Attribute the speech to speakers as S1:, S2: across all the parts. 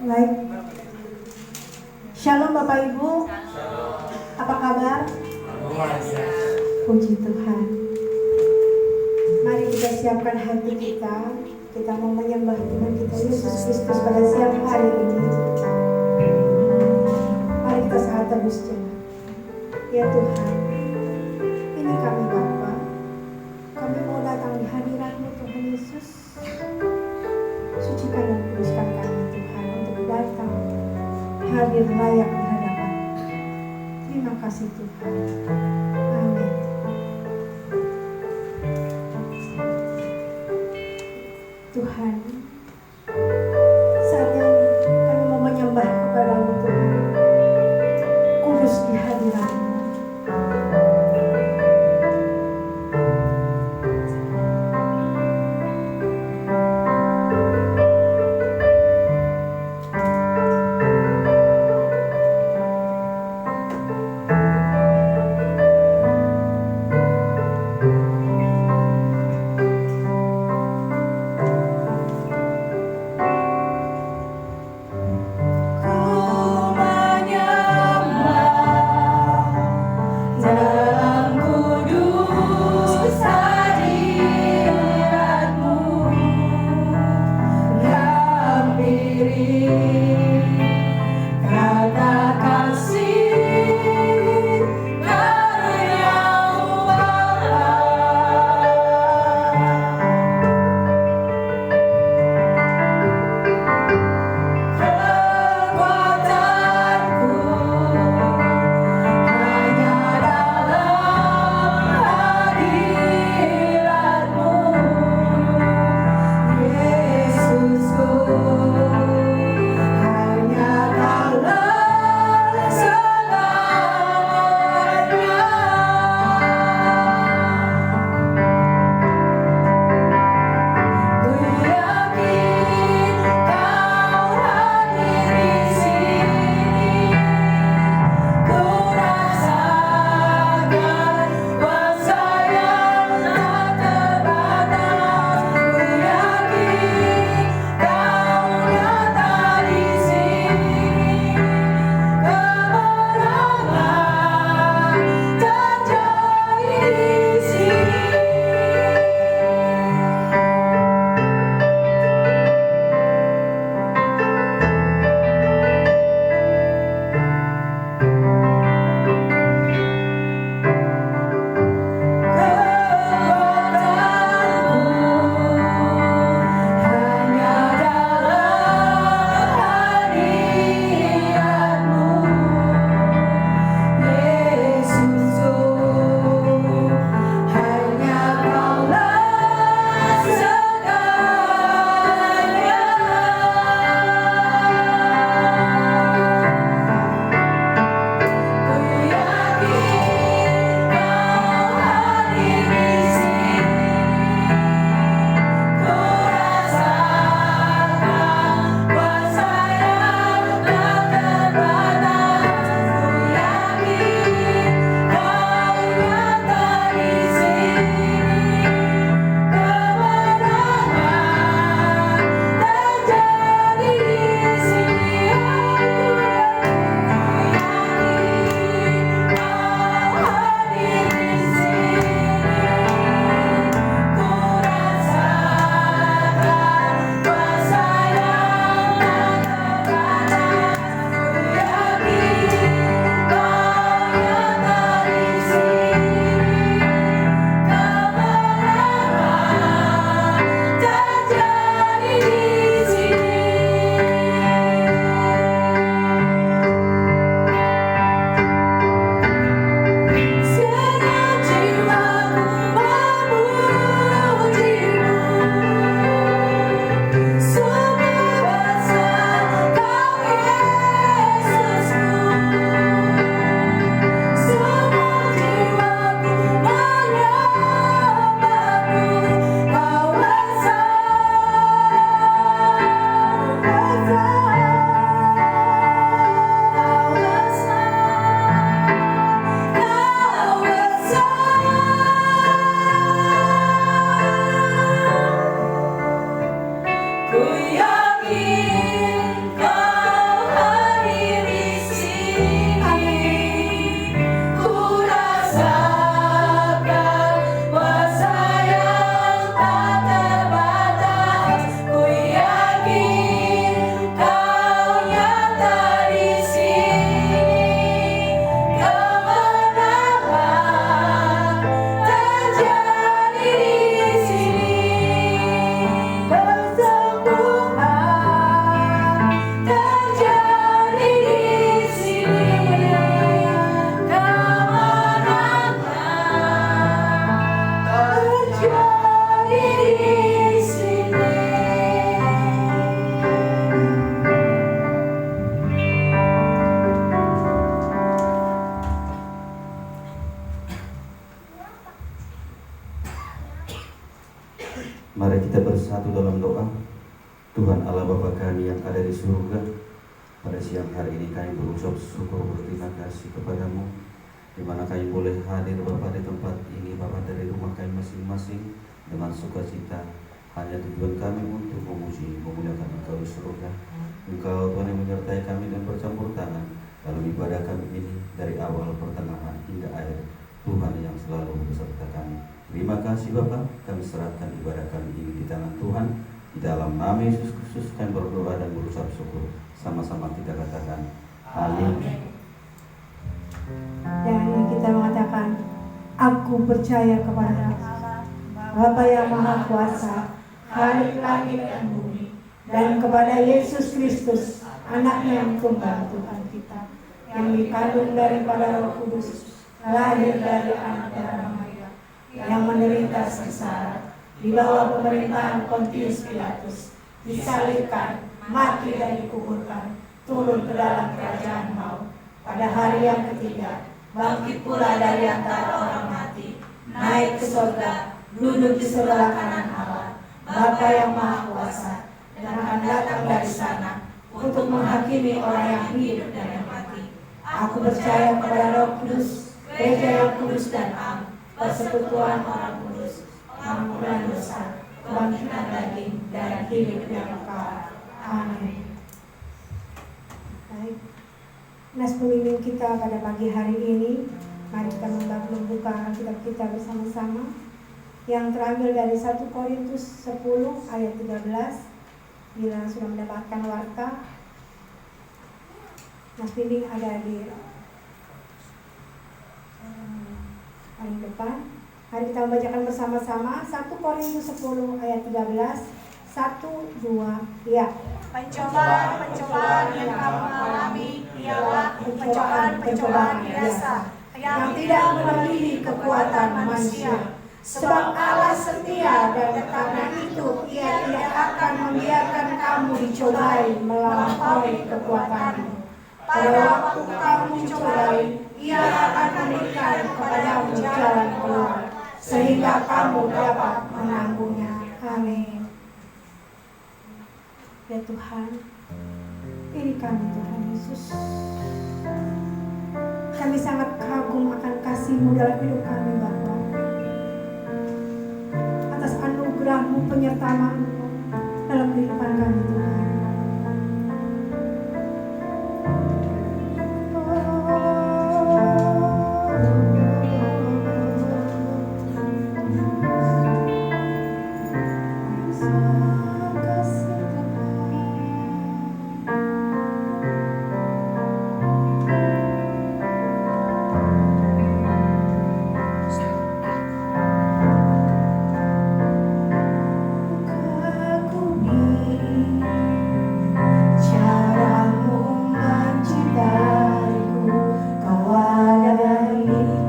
S1: Baik. Shalom Bapak Ibu. Apa kabar? Puji Tuhan. Mari kita siapkan hati kita. Kita mau menyembah Tuhan kita Yesus Kristus pada siang hari ini. Mari kita saat teduh sejenak. Ya Tuhan, ini kami Bapa. Kami mau datang di hadirat-Mu Tuhan Yesus. Sucikan dan kuduskan kami Tuhan untuk datang hadir layak di hadapan. Terima kasih Tuhan. Amin. Tuhan, saatnya kami mau menyembah kepada-Mu Tuhan. Kudus di hadirat-Mu.
S2: Mari kita bersatu dalam doa. Tuhan Allah Bapa kami yang ada di surga, pada siang hari ini kami berucap syukur berterima kasih kepadamu, di mana kami boleh hadir Bapa di tempat ini Bapa, dari rumah kami masing-masing dengan sukacita. Hanya tujuan kami untuk memuji, memuliakan Engkau di surga. Engkau Tuhan yang menyertai kami dan bercampur tangan dalam ibadah kami ini, dari awal, pertengahan hingga akhir. Tuhan yang selalu beserta kami. Terima kasih Bapa, kami serahkan ibadah kami ini di tangan Tuhan. Di dalam nama Yesus Kristus kami berdoa dan berucap syukur. Sama-sama kita katakan amin.
S1: Dan kita mengatakan, aku percaya kepada Bapa yang Maha Kuasa, Khalik langit dan bumi, dan kepada Yesus Kristus, anaknya yang tunggal Tuhan kita, yang dikandung daripada Roh Kudus, lahir dari anak darah Maria, yang menderita sengsara di bawah pemerintahan Pontius Pilatus, disalibkan, mati dan dikuburkan, turun ke dalam kerajaan maut. Pada hari yang ketiga, bangkit pula dari antara orang mati, naik ke surga, duduk di sebelah kanan Allah, Bapa yang Maha Kuasa, dan akan datang dari sana untuk menghakimi orang yang hidup dan yang mati. Aku percaya kepada Roh Kudus, Gereja yang kudus dan am, persekutuan orang kudus, pengampunan dosa, kebangkitan daging, dan hidup yang kekal. Amin. Baik, nas pemimpin kita pada pagi hari ini, mari kita membuka Alkitab kita bersama-sama, yang terambil dari 1 Korintus 10 ayat 13. Bila sudah mendapatkan warta, nas pemimpin ada di paling depan. Mari kita membacakan bersama-sama 1 Korintus 10 ayat 13. 1, 2, ya.
S3: Pencobaan-pencobaan yang kamu alami ialah pencobaan-pencobaan biasa yang tidak melebihi kekuatan manusia. Sebab Allah setia, dan karena itu Ia tidak akan membiarkan kamu dicobai melampaui kekuatanmu. Pada waktu kamu dicobai, Ia akan memberikan kepadamu jalan keluar, sehingga kamu dapat menanggungnya.
S1: Amin. Ya Tuhan, ini kami Tuhan Yesus. Kami sangat kagum akan kasih-Mu dalam hidup kami Bapa. Atas anugerah-Mu, penyertaan-Mu dalam kehidupan kami Tuhan.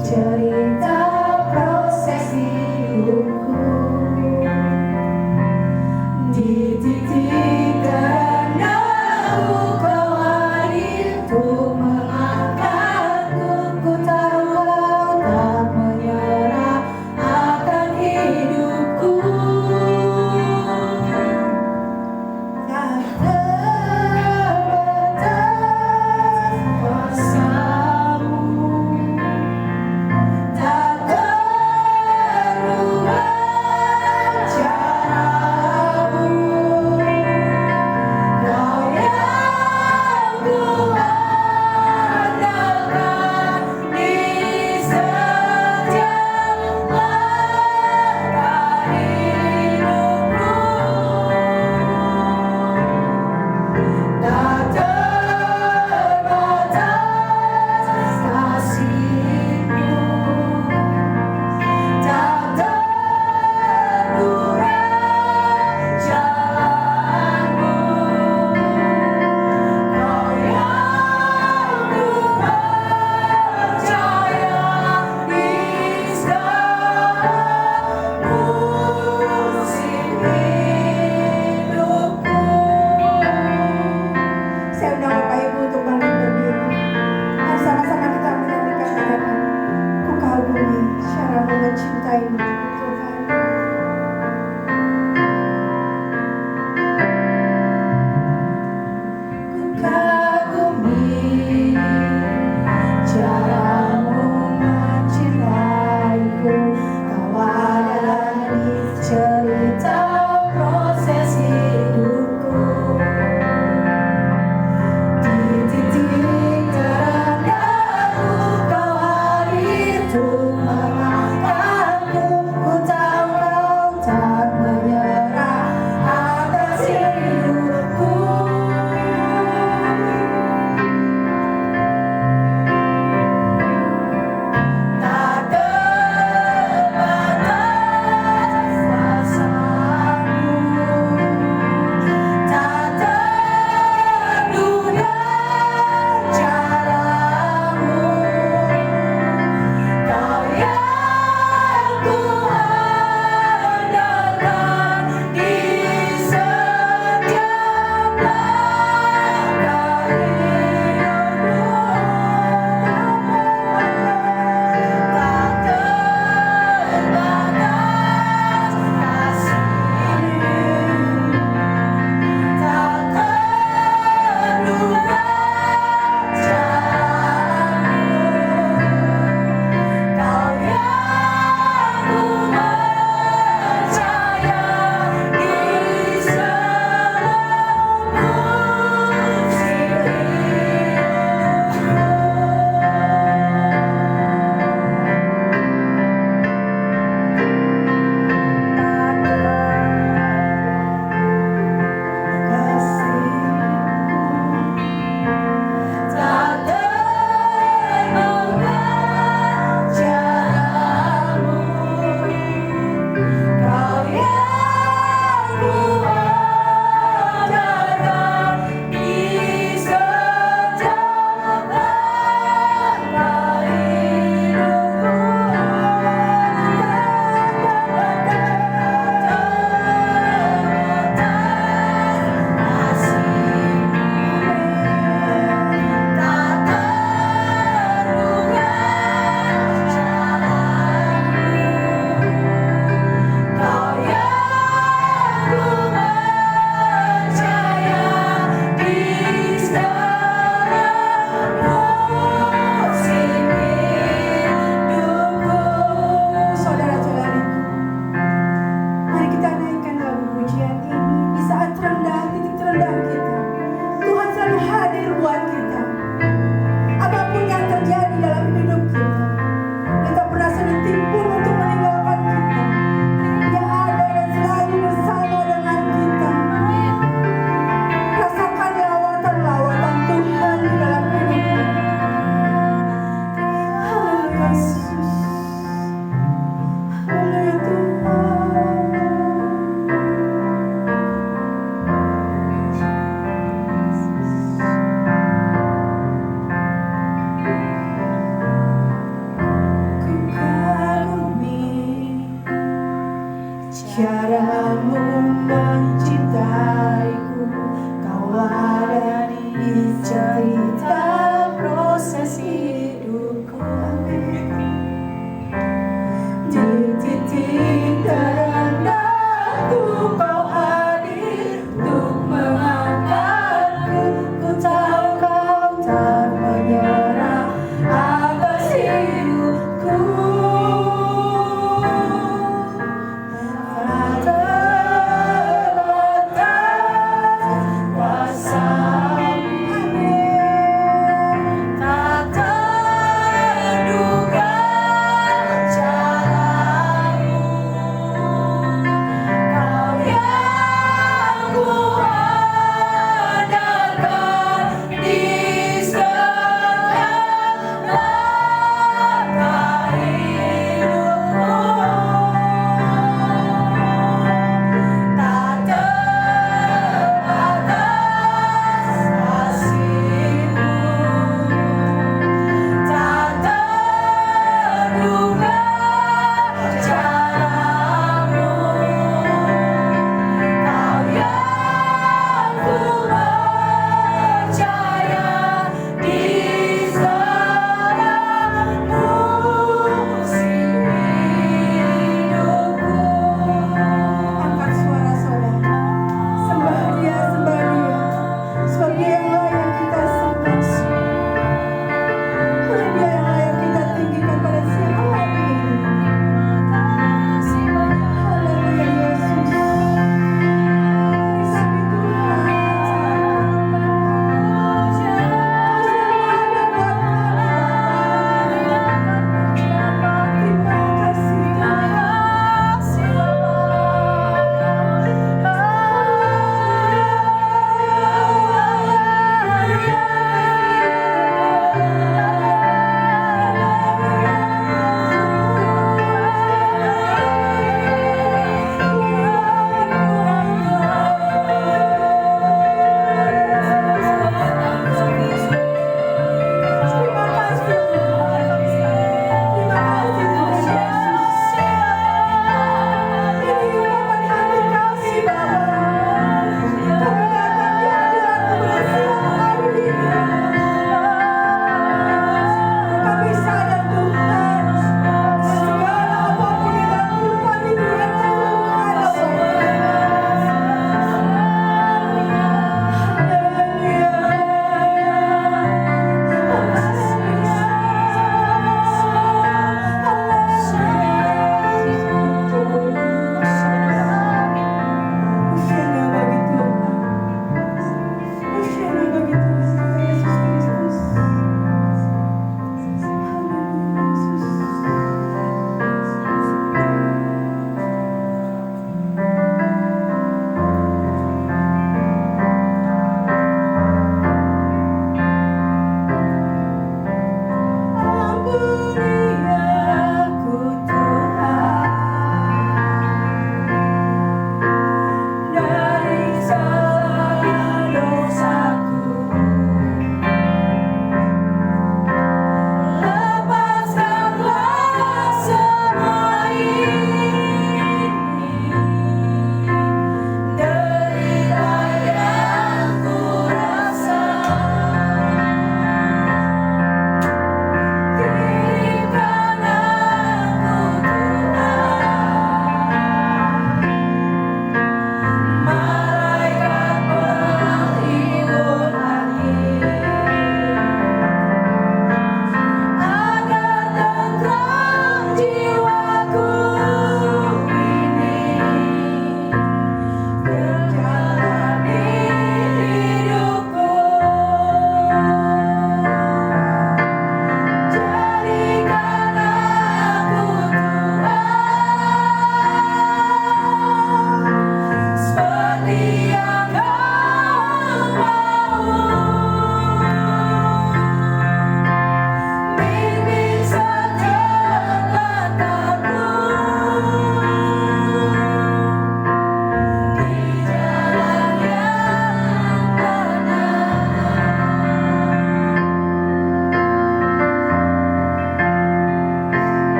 S3: Jaramu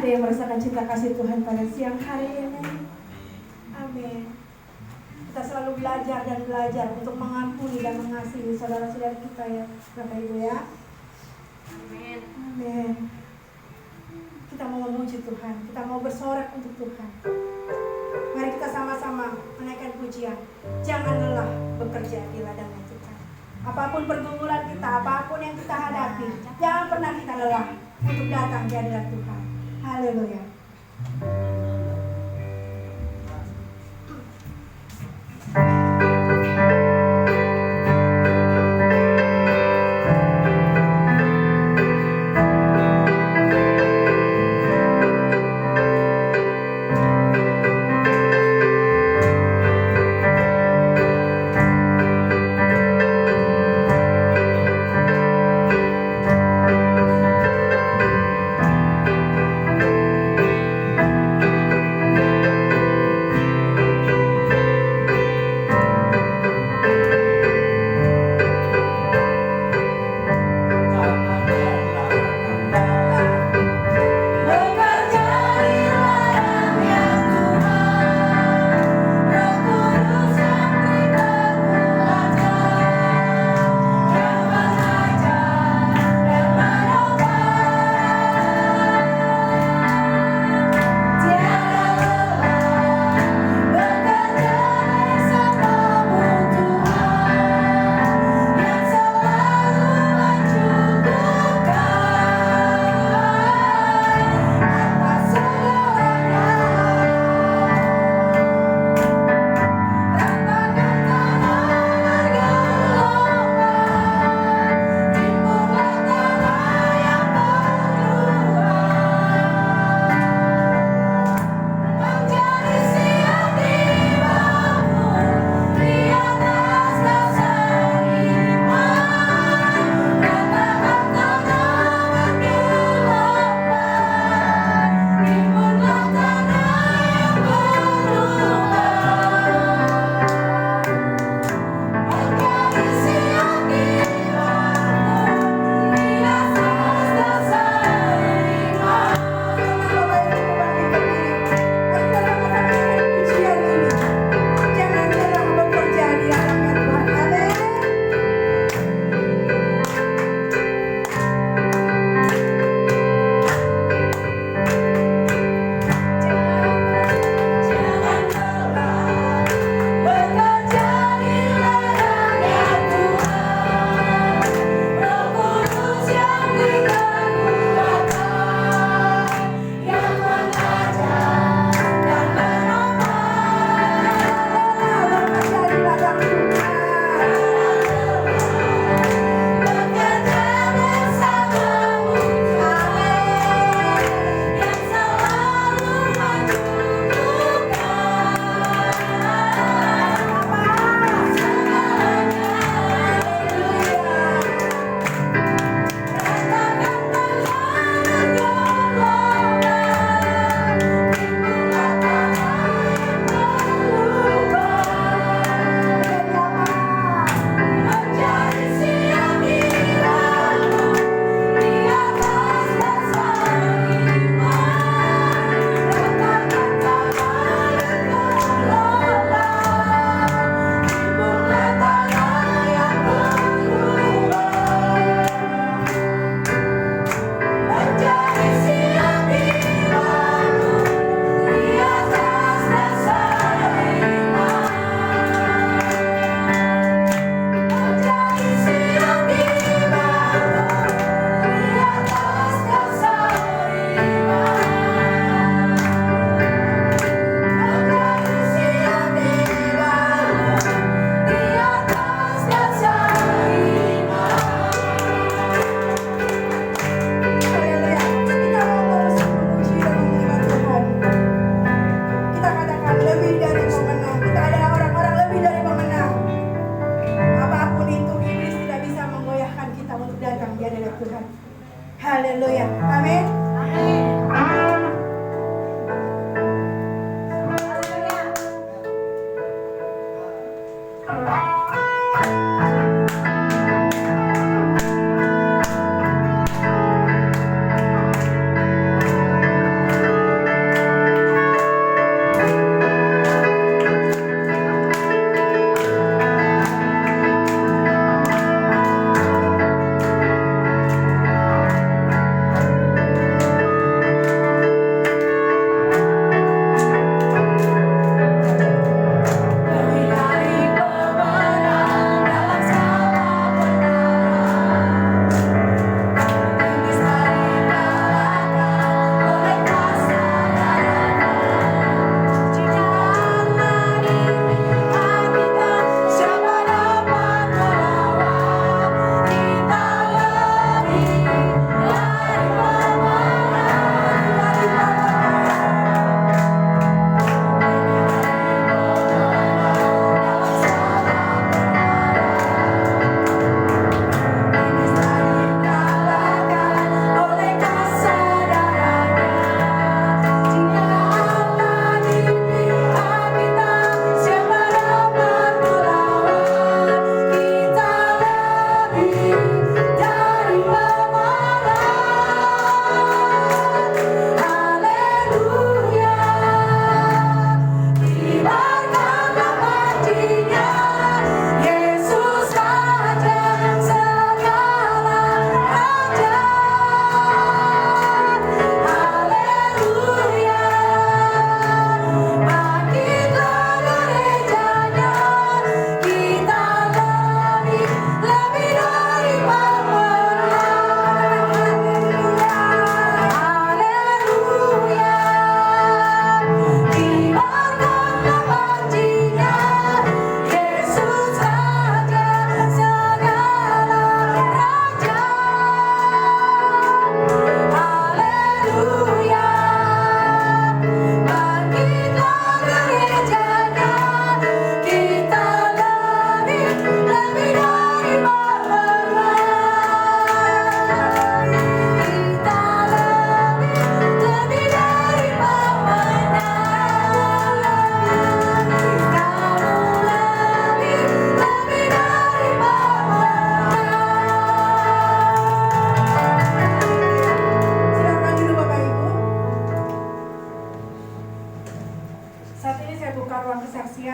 S1: Ada yang merasakan cinta kasih Tuhan pada siang hari ini? Amin. Kita selalu belajar dan belajar untuk mengampuni dan mengasihi saudara-saudara kita ya, Bapak Ibu ya.
S3: Amin.
S1: Amin. Kita mau memuji Tuhan, kita mau bersorak untuk Tuhan. Mari kita sama-sama menaikkan pujian. Jangan lelah bekerja di ladangnya Tuhan. Apapun pergumulan kita, apapun yang kita hadapi, jangan pernah kita lelah untuk datang di hadirat Tuhan. Haleluya. Haleluya. Amin.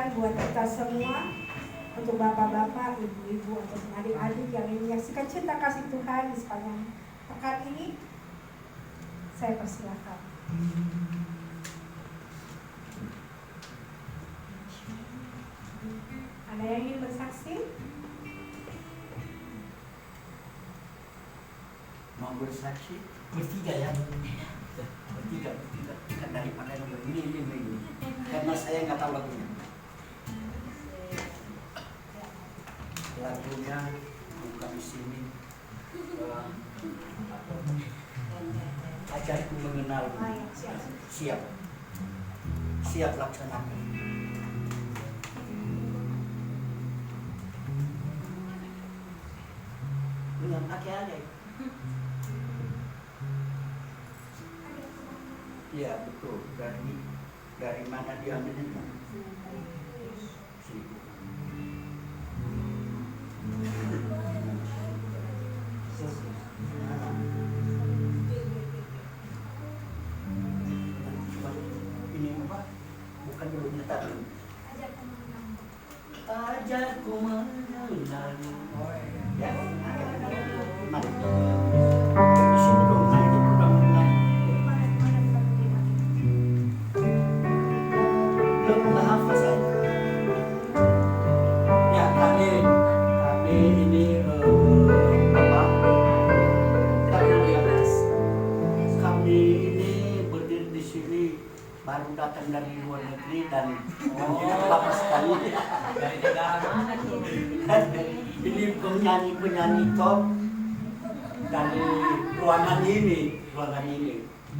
S1: Tuhan buat kita semua, untuk bapak-bapak, ibu-ibu, untuk adik-adik yang ingin menyaksikan cinta kasih Tuhan di sepanjang pekan ini. Saya persilakan. Ada yang ingin bersaksi?
S4: Mau bersaksi bertiga ya, bertiga kan daripada nomor ini karena saya nggak tahu lagunya. Lagunya bukan di sini. Ajarku mengenal. Siap laksanakan. Dengan adik-adik. Iya betul. Dari mana diambilnya? Sini. Ini apa? Bukan dulu tadi. Ajarku mengenal. Ya, mari. Di sini dong, nanti kurang mengenal. Belum hafal saya. Ya, kami ini apa? Kami ini berdiri di sini baru datang dari luar negeri dan lama sekali.
S5: Dari negara mana tuh?
S4: Ini penyanyi top dari ruangan ini,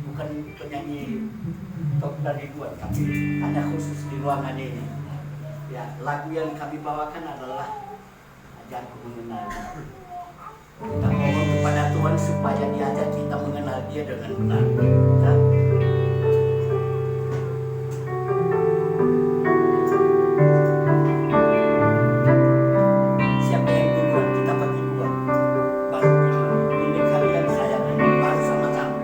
S4: bukan penyanyi top dari luar, tapi hanya khusus di ruangan ini. Ya, lagu yang kami bawakan adalah Ajarku Mengenal. Kita mohon kepada Tuhan supaya diajak kita mengenal Dia dengan benar. Ya. Siapa yang duluan? Kita bagi dua. Baru ini kalian saya baru sama-sama.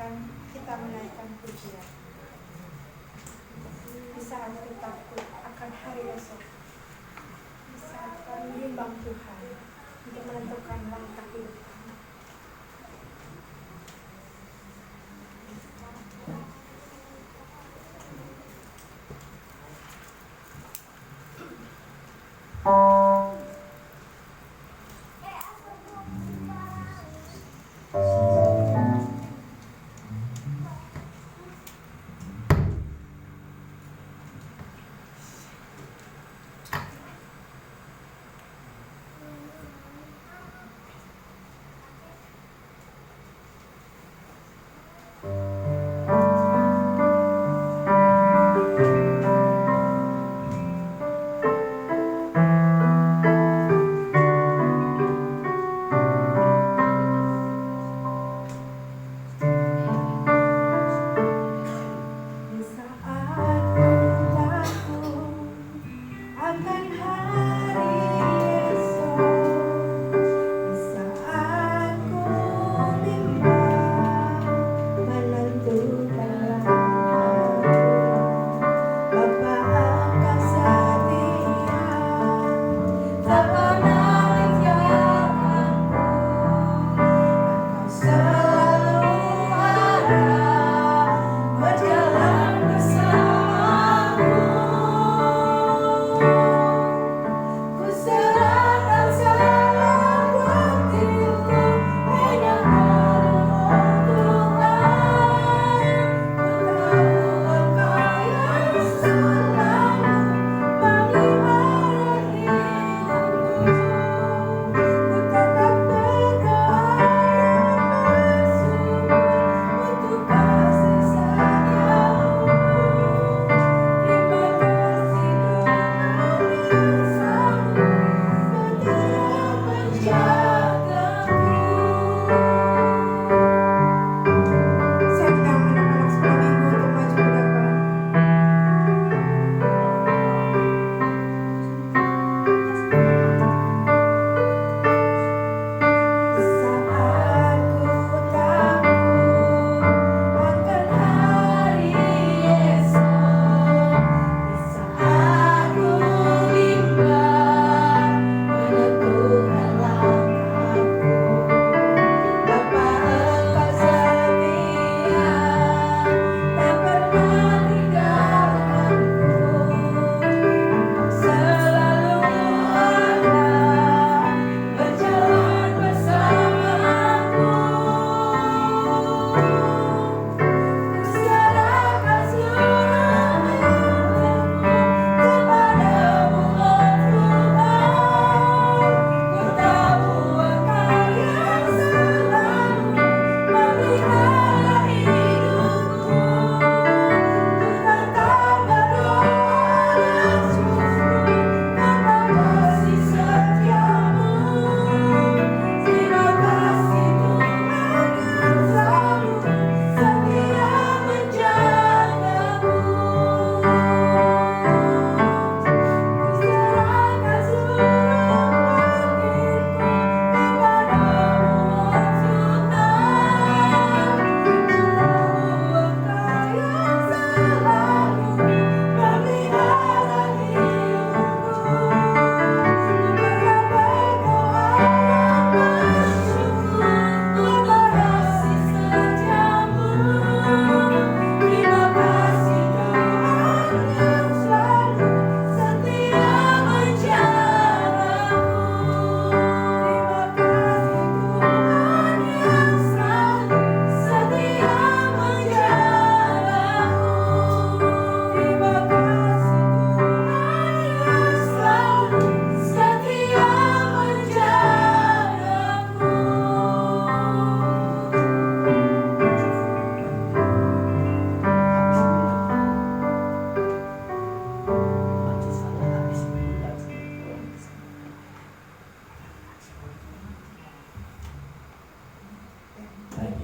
S1: akan kita menaikkan pujian. Di saat kita takut akan hari esok, di saat kami menimbang Tuhan untuk menentukan langkah hidup kami.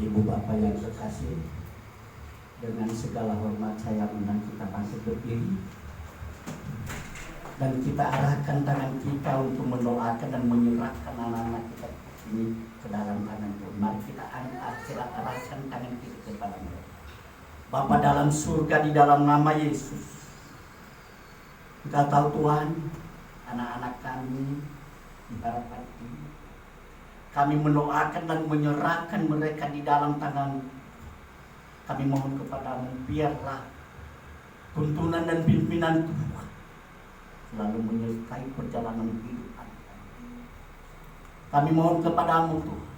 S4: Ibu Bapak yang terkasih, dengan segala hormat saya undang kita bangkit berdiri dan kita arahkan tangan kita untuk mendoakan dan menyerahkan anak-anak kita ini ke dalam tangan Tuhan. Mari kita arahkan tangan kita kepada mereka. Bapa dalam surga, di dalam nama Yesus, Engkau tahu Tuhan, anak-anak kami di harapan ini, kami mendoakan dan menyerahkan mereka di dalam tangan. Kami mohon kepadamu, biarlah tuntunan dan pimpinan Tuhan selalu menyertai perjalanan hidup kami. Kami mohon kepadamu Tuhan,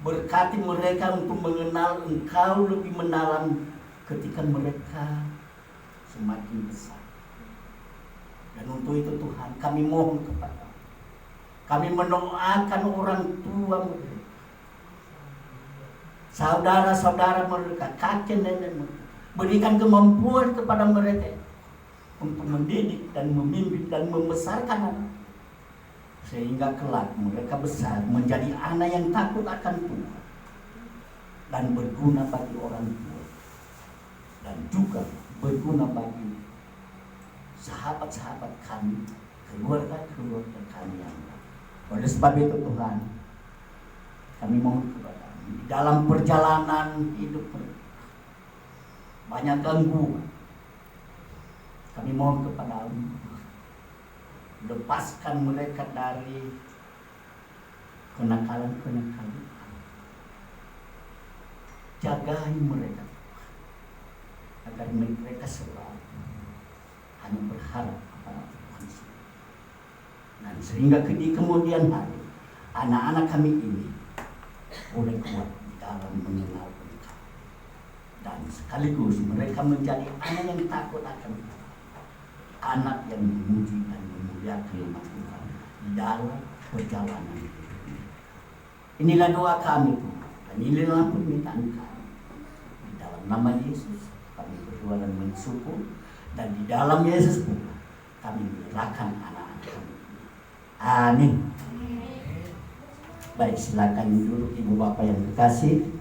S4: berkati mereka untuk mengenal Engkau lebih mendalam ketika mereka semakin besar. Dan untuk itu Tuhan, kami mohon kepadamu, kami mendoakan orang tua mereka, saudara-saudara mereka, kakek nenek mereka, berikan kemampuan kepada mereka untuk mendidik dan memimpin dan membesarkan anak, sehingga kelak mereka besar menjadi anak yang takut akan Tuhan dan berguna bagi orang tua, dan juga berguna bagi sahabat-sahabat kami, keluarga-keluarga kami yang lain. Oleh sebab itu Tuhan, kami mohon kepadamu, di dalam perjalanan hidup mereka banyak gangguan, kami mohon kepadamu, lepaskan mereka dari kenakalan-kenakalan, jagai mereka agar mereka selalu hanya berharap kepada Tuhan. Dan sehingga di kemudian hari, anak-anak kami ini boleh kuat di dalam mengenal Engkau, dan sekaligus mereka menjadi anak yang takut akan Tuhan, anak yang memuji dan memuliakan nama Tuhan di dalam perjalanan hidup ini. Inilah doa kami Tuhan, dan inilah permintaan kami. Di dalam nama Yesus kami berdoa dan bersyukur, dan di dalam Yesus pula kami menyerahkan anak-anak kami. Amin. Baik, silakan duduk Ibu Bapak yang kekasih.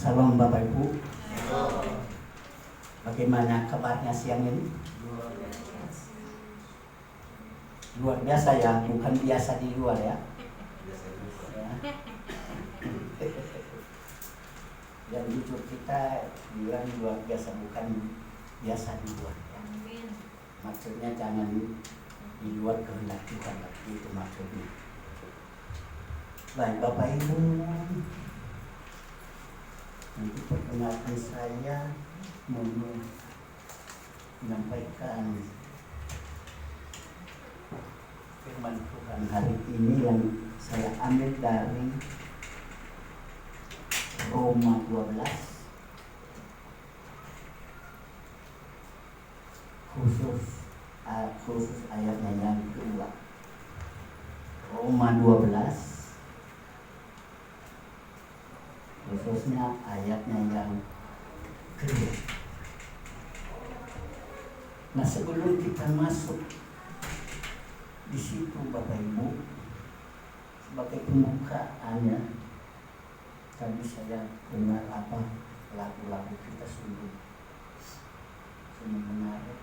S4: Salam Bapak Ibu. Bagaimana kabarnya siang ini? Luar biasa ya, bukan biasa di luar ya. Yang jujur kita bilang luar biasa, bukan biasa di luar ya. Maksudnya jangan di luar kehendak Tuhan, itu maksudnya. Baik Bapak Ibu, nanti perkenalkan saya menyampaikan firman Tuhan hari ini yang saya ambil dari Roma 12 khusus ayatnya yang kedua. Roma 12 khususnya ayatnya yang kedua. Nah, sebelum kita masuk di situ Bapak Ibu, sebagai pembukaannya, tadi saya dengar lagu-lagu kita sungguh menarik,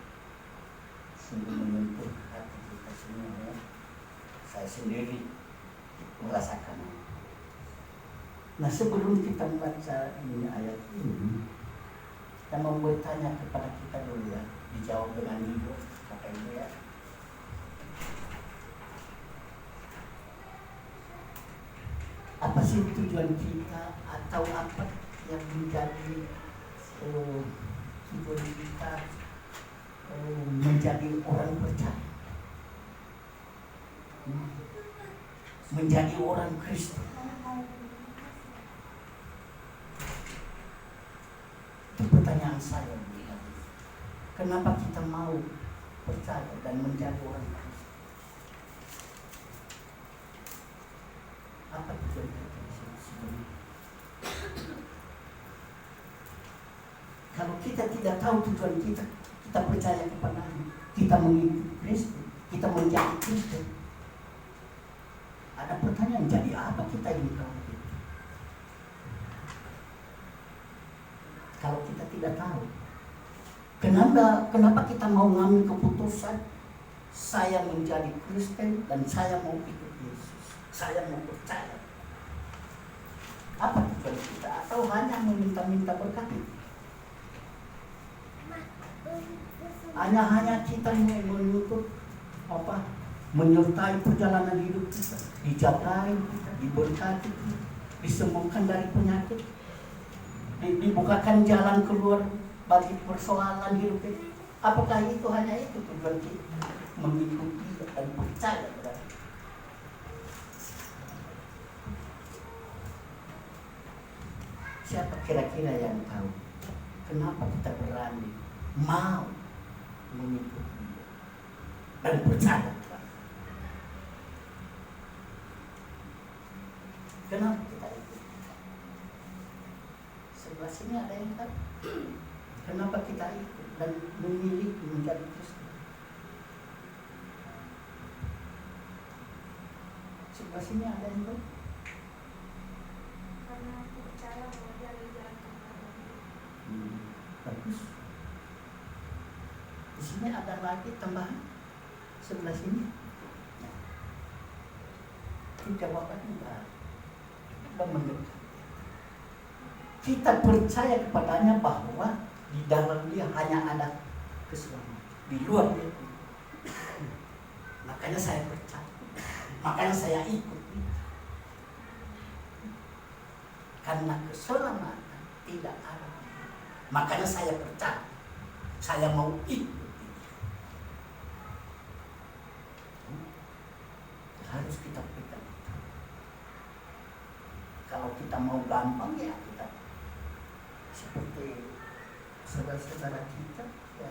S4: sungguh menyentuh hati kita semua ya. Saya sendiri merasakan. Nah, sebelum kita membaca ini ayat ini, kita mau bertanya kepada kita dulu ya, dijawab dengan jujur Bapak Ibu ya. Apa sih tujuan kita, atau apa yang menjadi tujuan kita menjadi orang percaya, menjadi orang Kristen? Itu pertanyaan saya. Kenapa kita mau percaya dan menjadi orang Kristen? kita tidak tahu tujuan kita, kita percaya kepadanya, kita mengikuti Kristus, kita menjadi Kristus. Ada pertanyaan, jadi apa kita ini kalau kita tidak tahu? Kenapa kita mau ngambil keputusan saya menjadi Kristen dan saya mau ikut Yesus, saya mau percaya? Apa tujuan kita? Atau hanya meminta-minta berkat? Hanya kita menuntut menyertai perjalanan hidup kita, dijagai, diberkati, disembuhkan dari penyakit, dibukakan jalan keluar bagi persoalan hidup kita. Apakah itu hanya itu tujuan kita? Mengikuti dan percaya kepada siapa kira-kira yang tahu kenapa kita berani mau mengikuti dan percaya? Kenapa kita ikut? Sebelah sini ada yang tahu kenapa kita ikut dan memilih menjadi Kristen? Sebelah sini ada yang tahu?
S3: Karena aku percaya bahwa dia adalah jalan kebenaran.
S4: Bagus. Di sini ada lagi tambahan sebelah sini. Itu jawabannya enggak. Kita mendekat. Kita percaya kepadanya bahwa di dalam dia hanya ada keselamatan. Di luar dia. Makanya saya percaya. Makanya saya ikut. Karena keselamatan tidak ada. Makanya saya percaya. Saya mau ikut. Harus kita pegang. Kalau kita mau gampang ya kita seperti saudara-saudara kita ya,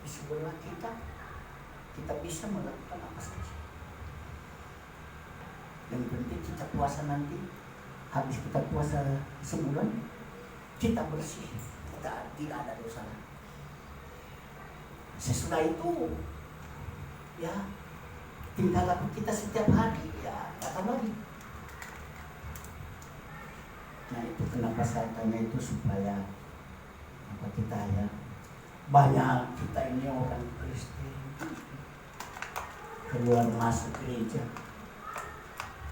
S4: di sebelah kita bisa melakukan apa saja. Yang penting kita puasa nanti, habis kita puasa sebulan, kita bersih, kita tidak ada dosa. Sesudah itu, ya tinggal laku kita setiap hari, ya kata lagi. Nah itu kenapa saya tanya itu supaya apa kita ya banyak kita ini orang Kristen keluar masuk gereja,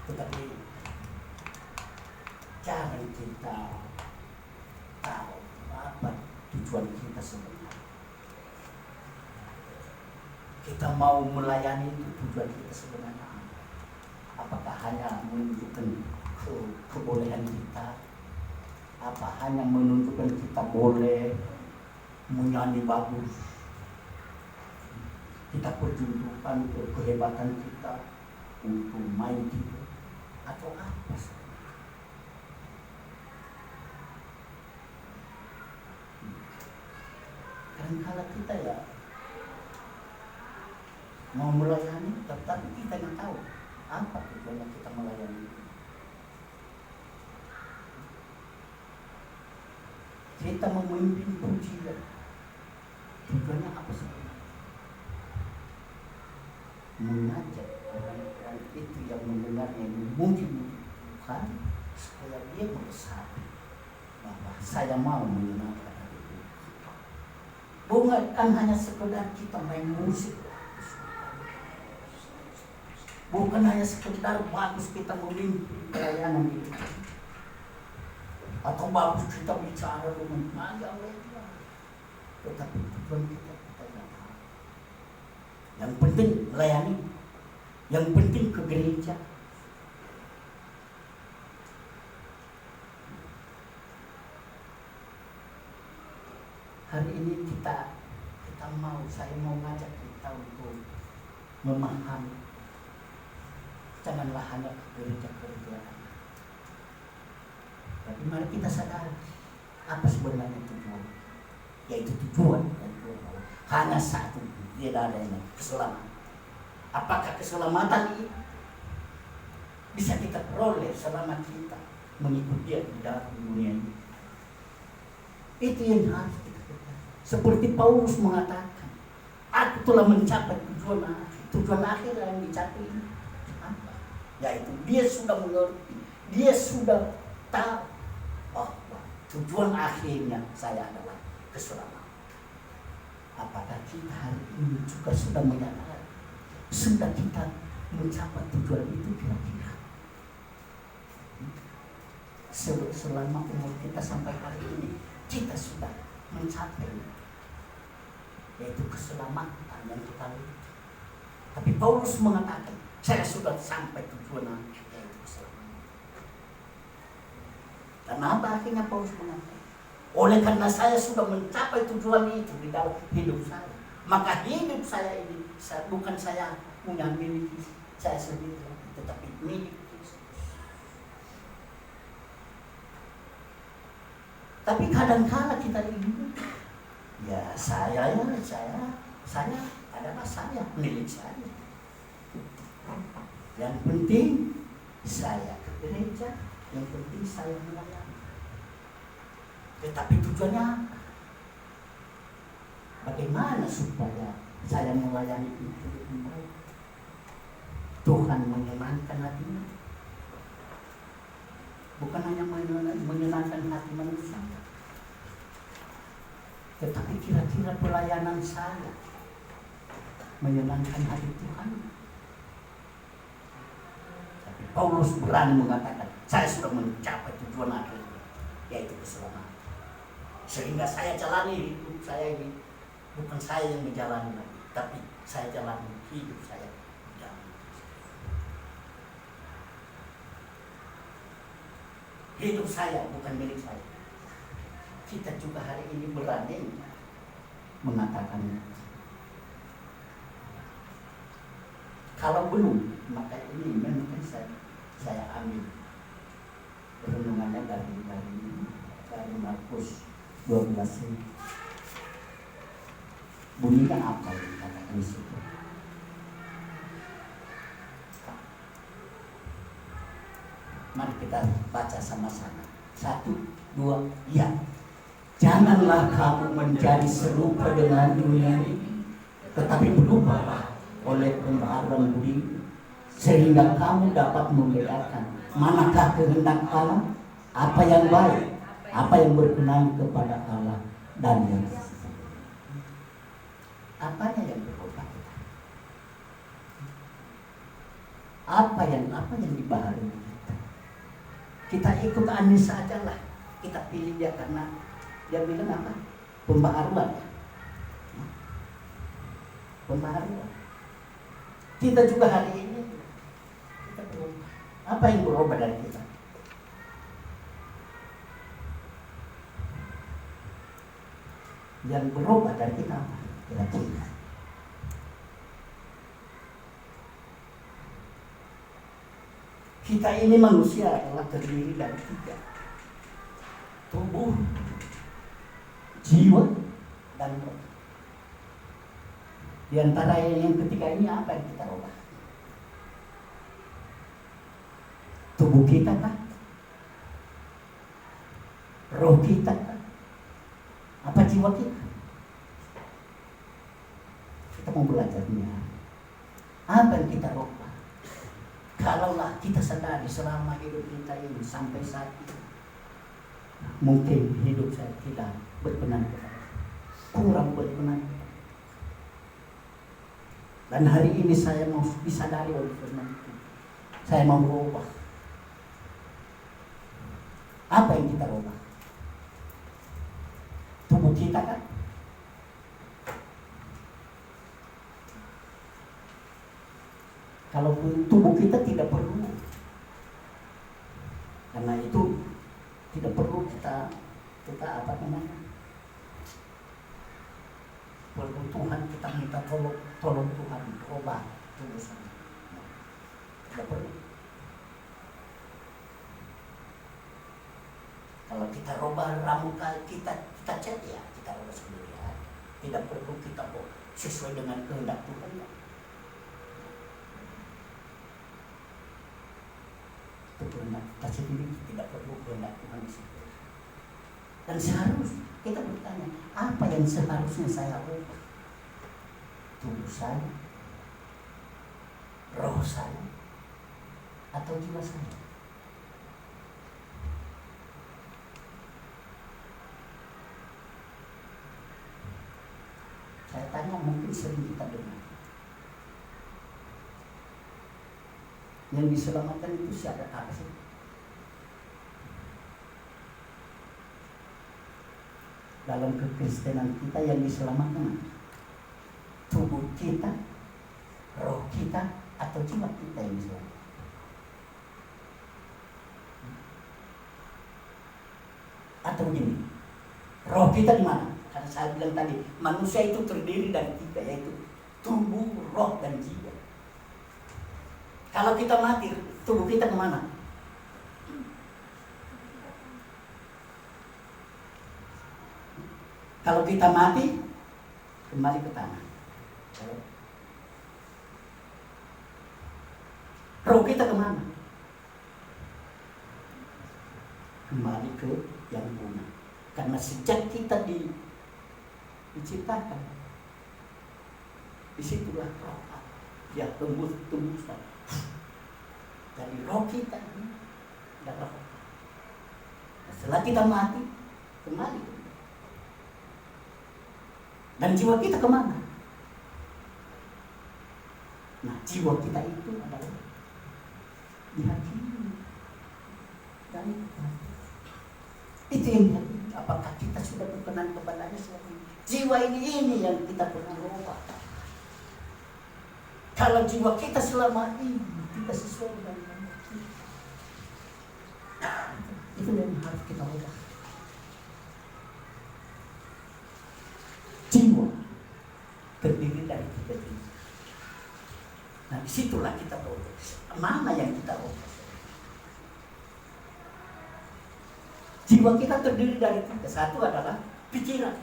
S4: tetapi jangan kita tahu apa tujuan kita sebenarnya. Kita mau melayani itu tujuan kita sebenarnya. Apakah hanya menunjukkan kebolehan kita? Apa hanya menunjukkan kita boleh menyanyi bagus? Kita pertunjukkan kehebatan kita untuk main kita atau apa? Kadang-kadang kita ya mau melayani, tetapi kita nggak tahu apa tujuannya kita melayani. Kita memimpin pujian, tujuannya apa sebenarnya? Mengajak orang-orang itu yang mendengarnya memuji Tuhan supaya dia meresapi bahwa saya mau menyenangkan hati Tuhan. Bukan hanya sekedar kita main musik, bukan hanya sekedar bagus kita memimpin pelayanan ini, atau bagus kita bicara dengan agak lebar, tetapi tujuan kita tidak tahu. Yang penting melayani, yang penting ke gereja. Hari ini saya mau ngajak kita untuk memahami. Janganlah hanya ke gereja-gereja. Tapi mari kita sadari apa sebenarnya tujuan. Yaitu tujuan hanya satu, tidak ada yang keselamatan. Apakah keselamatan ini bisa kita peroleh selama kita mengikuti Dia di dalam dunia ini? Itu yang harus kita ketahui. Seperti Paulus mengatakan, aku telah mencapai tujuan akhir yang dicapai ini. Apa? Yaitu dia sudah mengerti, dia sudah tahu bahwa tujuan akhirnya saya adalah keselamatan. Apakah kita hari ini juga sudah menyadari, sudah kita mencapai tujuan itu kira-kira? Selama umur kita sampai hari ini, kita sudah mencapai yaitu keselamatan yang total. Tapi Paulus mengatakan, saya sudah sampai tujuan yaitu keselamatan. Dan apa akhirnya Paulus mengatakan? Oleh karena saya sudah mencapai tujuan itu di dalam hidup saya, maka hidup saya ini bukan saya punya milik saya sendiri, tetapi milik Kristus. Tapi kadang-kala kita ini, ya saya adalah saya, milik saya. Yang penting saya ke gereja, yang penting saya melayani. Tetapi tujuannya apa? Bagaimana supaya saya melayani itu dengan baik? Tuhan menyenangkan hatinya. Bukan hanya menyenangkan hati manusia, tetapi kira-kira pelayanan saya menyenangkan hati Tuhan. Tapi Paulus berani mengatakan, saya sudah mencapai tujuan akhir, yaitu keselamatan. Sehingga saya jalani hidup saya ini, bukan saya yang menjalani lagi, tapi saya jalani hidup saya. Hidup saya bukan milik saya. Kita juga hari ini berani mengatakannya. Kalau belum, maka ini memang saya ambil renungannya dari Markus 12 ini. Bunyinya apa yang dikatakan di situ? Mari kita baca sama-sama. 1, 2, ya. Janganlah kamu menjadi serupa dengan dunia ini, tetapi berubahlah oleh pembaharuan budi, sehingga kamu dapat membedakan manakah kehendak Allah, apa yang baik, apa yang berkenan kepada Allah, dan yang apanya yang berubah kita? Apa yang dibaharui? Kita ikut Anies saja lah. Kita pilih dia karena dia bilang apa? Pembaharuan. Pembaharuan. Kita juga hari ini kita berubah. Apa yang berubah dari kita? Yang berubah dari kita apa? Kira-kira. Kita ini manusia adalah terdiri dari 3. Tubuh, jiwa, dan roh. Di antara yang ketiga ini apa yang kita ubah? Tubuh kita kah? Roh kita kah? Apa jiwa kita? Kita mau belajarnya. Apa yang kita ubah? Kalaulah kita sadari selama hidup kita ini sampai saat ini, mungkin hidup saya tidak berkenan kepada Allah, kurang berkenan. Dan hari ini saya mau disadari oleh firman itu. Saya mau berubah. Apa yang kita ubah? Tubuh kita kan? Kalau tubuh kita tidak perlu, karena itu tidak perlu kita apa namanya, perlu Tuhan kita minta tolong Tuhan ubah tubuh saya. Tidak perlu. Kalau kita ubah rambut kita cat ya, kita ubah sendiri ya. Tidak perlu kita sesuai dengan kehendak Tuhan ya. Kehendak kita sendiri tidak perlu kehendak Tuhan di situ. Dan seharusnya Kita bertanya, apa yang seharusnya saya ubah? Tubuh saya, roh saya, atau jiwa saya? Saya tanya, mungkin sering kita dengar. Yang diselamatkan itu siapa? Apa sih? Dalam kekristenan kita yang diselamatkan tubuh kita, roh kita, atau jiwa kita yang diselamatkan. Atau begini, roh kita di mana? Karena saya bilang tadi, manusia itu terdiri dari 3, yaitu tubuh, roh, dan jiwa. Kalau kita mati, tubuh kita kemana? Kalau kita mati, kembali ke tanah. Roh kita kemana? Kembali ke yang punya. Karena sejak kita diciptakan, disitulah roh dia tembus. Dari roh kita ini adalah roh. Setelah kita mati, kembali. Dan jiwa kita kemana? Nah, jiwa kita itu adalah dihakimi dari Tuhan. Itu yang dihakimi. Apakah kita sudah berkenan kepadanya selama ini? Jiwa ini yang kita pernah ubah. Kalau jiwa kita selama ini tidak sesuai dengan itu yang harus kita ubah. Jiwa terdiri dari 3 jiwa. Nah, disitulah kita ubah. Mana yang kita ubah? Jiwa kita terdiri dari 3. Satu adalah pikiran.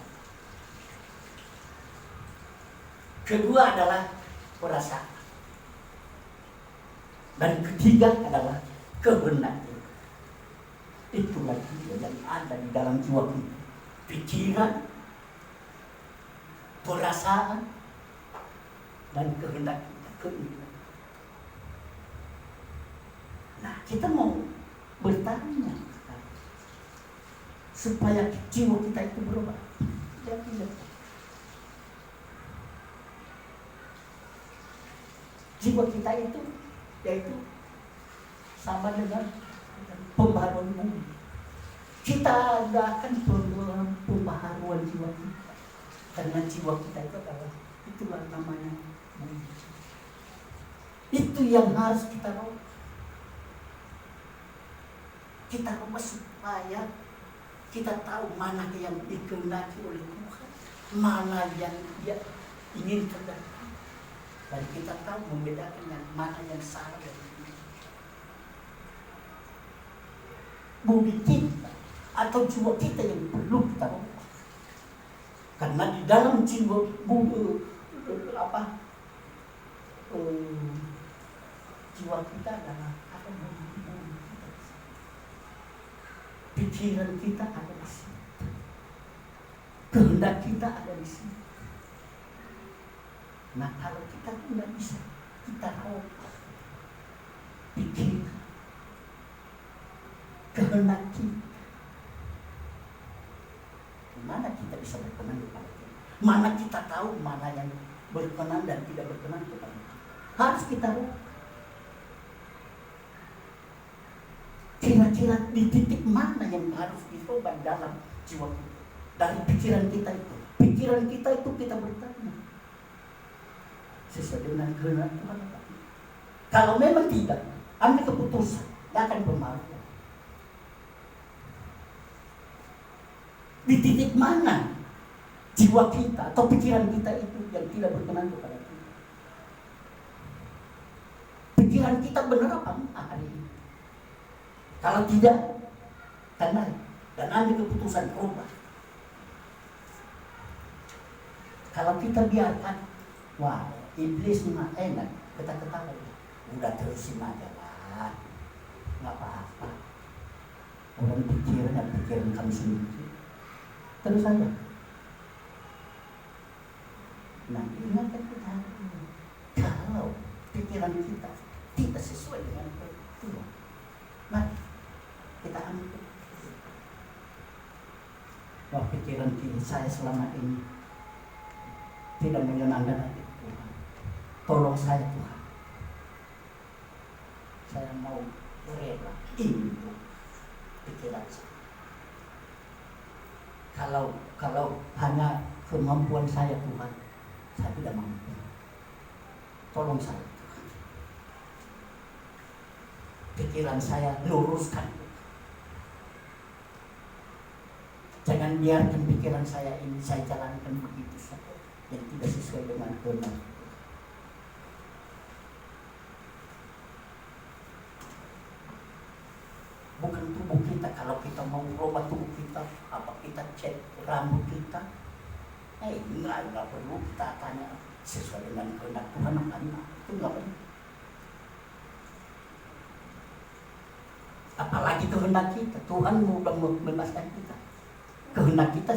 S4: Kedua adalah perasaan. Dan ketiga adalah kehendak. Itulah jiwa yang ada di dalam jiwa kita. Pikiran, perasaan, dan kehendak kita. Nah, kita mau bertanya supaya jiwa kita itu berubah. Jiwa kita itu yaitu sama dengan pembaharuan bumi. Kita adakan pembaharuan jiwa kita. Karena jiwa kita itu adalah, itulah namanya bumi. Itu yang harus kita ubah. Kita ubah supaya kita tahu mana yang dikehendaki oleh Tuhan, mana yang Dia inginkan dari kita. Dan kita tahu membedakan yang mana yang salah dari kita. Bumi kita atau jiwa kita yang perlu kita ubah. Karena di dalam jiwa jiwa kita adalah pikiran kita ada di sini, kehendak kita ada di sini. Nah, kalau kita tidak bisa, kita ubah pikiran, kehendak kita. Mana kita bisa berkenan kepada Tuhan? Mana kita tahu mana yang berkenan dan tidak berkenan kepada Tuhan? Harus kita ubah. Kira-kira di titik mana yang harus dicoba dalam jiwa kita? Dari pikiran kita itu. Pikiran kita itu kita bertanya, sesuai dengan kehendak Tuhan apa? Kalau memang tidak, ambil keputusan, tidak akan bermasalah. Di titik mana jiwa kita atau pikiran kita itu yang tidak berkenan kepada Tuhan? Pikiran kita benar apa enggak hari ini? Kalau tidak, tenang dan ambil keputusan berubah. Kalau kita biarkan, wah, iblis mah enak, kita ketawa, udah terusin aja lah, nggak apa-apa. Orang pikiran kami sendiri. Terus saja. Nah, ingatkan kita kalau pikiran kita tidak sesuai dengan Tuhan, mari kita ambil bahwa pikiran saya selama ini tidak menyenangkan hati Tuhan. Tolong saya Tuhan. Saya mau rela ini pikiran saya. Kalau hanya kemampuan saya Tuhan, saya tidak mampu. Tolong saya Tuhan. Pikiran saya luruskan. Jangan biarkan pikiran saya ini saya jalankan begitu saja yang tidak sesuai dengan kehendak. Bukan tubuh kita, kalau kita mau merubah tubuh kita, apa kita cek rambut kita? Enggak perlu kita tanya sesuai dengan kehendak Tuhan apa enggak. Itu enggak perlu. Apalagi kehendak kita, Tuhan sudah membebaskan kita. Kehendak kita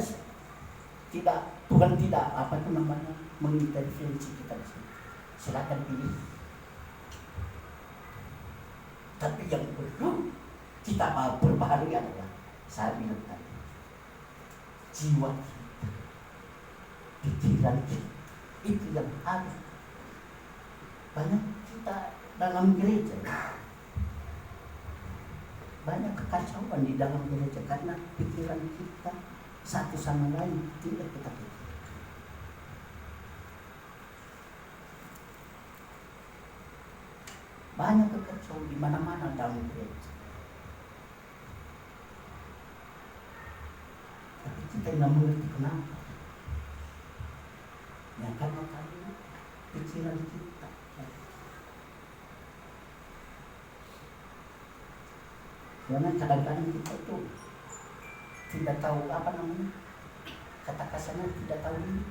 S4: tidak, Tuhan tidak mengintervensi kita di sini. Silakan pilih. Tapi yang perlu kita mau perbaharui adalah saya bilang tadi, jiwa kita, pikiran kita, itu yang ada. Banyak kita dalam gereja, banyak kekacauan di dalam gereja karena pikiran kita satu sama lain tidak kita pikir. Banyak kekacauan di mana-mana dalam gereja. Tapi kita tidak mengerti kenapa. Ya karena tadi pikiran kita. Karena kadang-kadang kita itu tidak tahu apa namanya, kata kasarnya tidak tahu ini.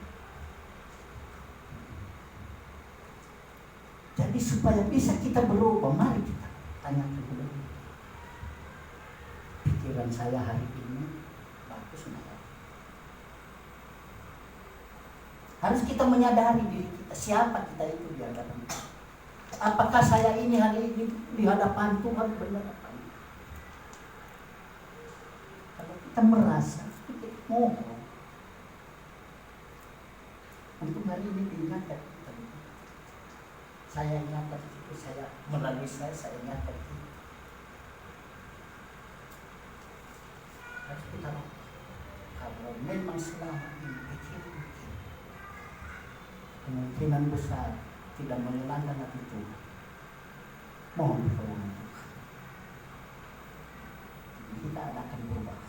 S4: Jadi supaya bisa kita berubah, mari kita tanyakan dulu. Pikiran saya hari ini bagus enggak? Harus kita menyadari diri kita, siapa kita itu di hadapan Tuhan. Apakah saya ini hari ini di hadapan Tuhan benar apa enggak? Kalau kita merasa kita mohon, untuk hari ini diingatkan kita. Saya ingatkan itu, saya melalui saya ingatkan itu. Harus kita kalau memang selama ini pikir kemungkinan besar tidak menyenangkan hati Tuhan, mohon pertolongan Tuhan. Kita akan berubah.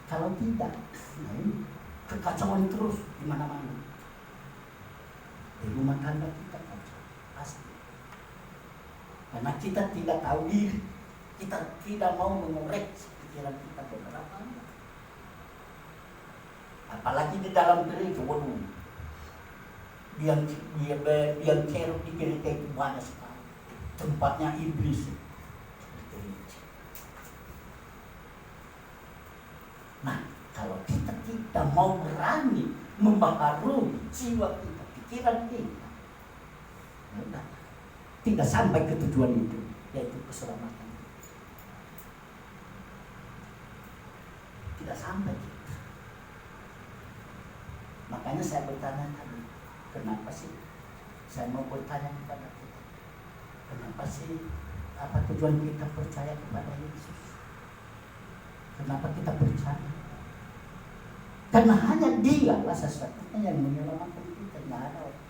S4: Kalau tidak, nah ini kekacauan terus di mana-mana. Di rumah tangga kita kacau, pasti. Karena kita tidak tahu diri, kita tidak mau mengoreksi pikiran kita beberapa. Apalagi di dalam gereja, waduh, dia keruk di gereja itu banyak sekali. Tempatnya iblis. Nah, kalau kita tidak mau berani membaharui jiwa kita, pikiran kita, nah, tidak sampai ke tujuan itu, yaitu keselamatan. Tidak sampai kita. Makanya saya bertanya tadi, kenapa sih? Saya mau bertanya kepada kita, kenapa sih? Apa tujuan kita percaya kepada Yesus? Kenapa kita percaya? Karena hanya Dialah satu-satunya yang menyelamatkan kita, tidak ada orang.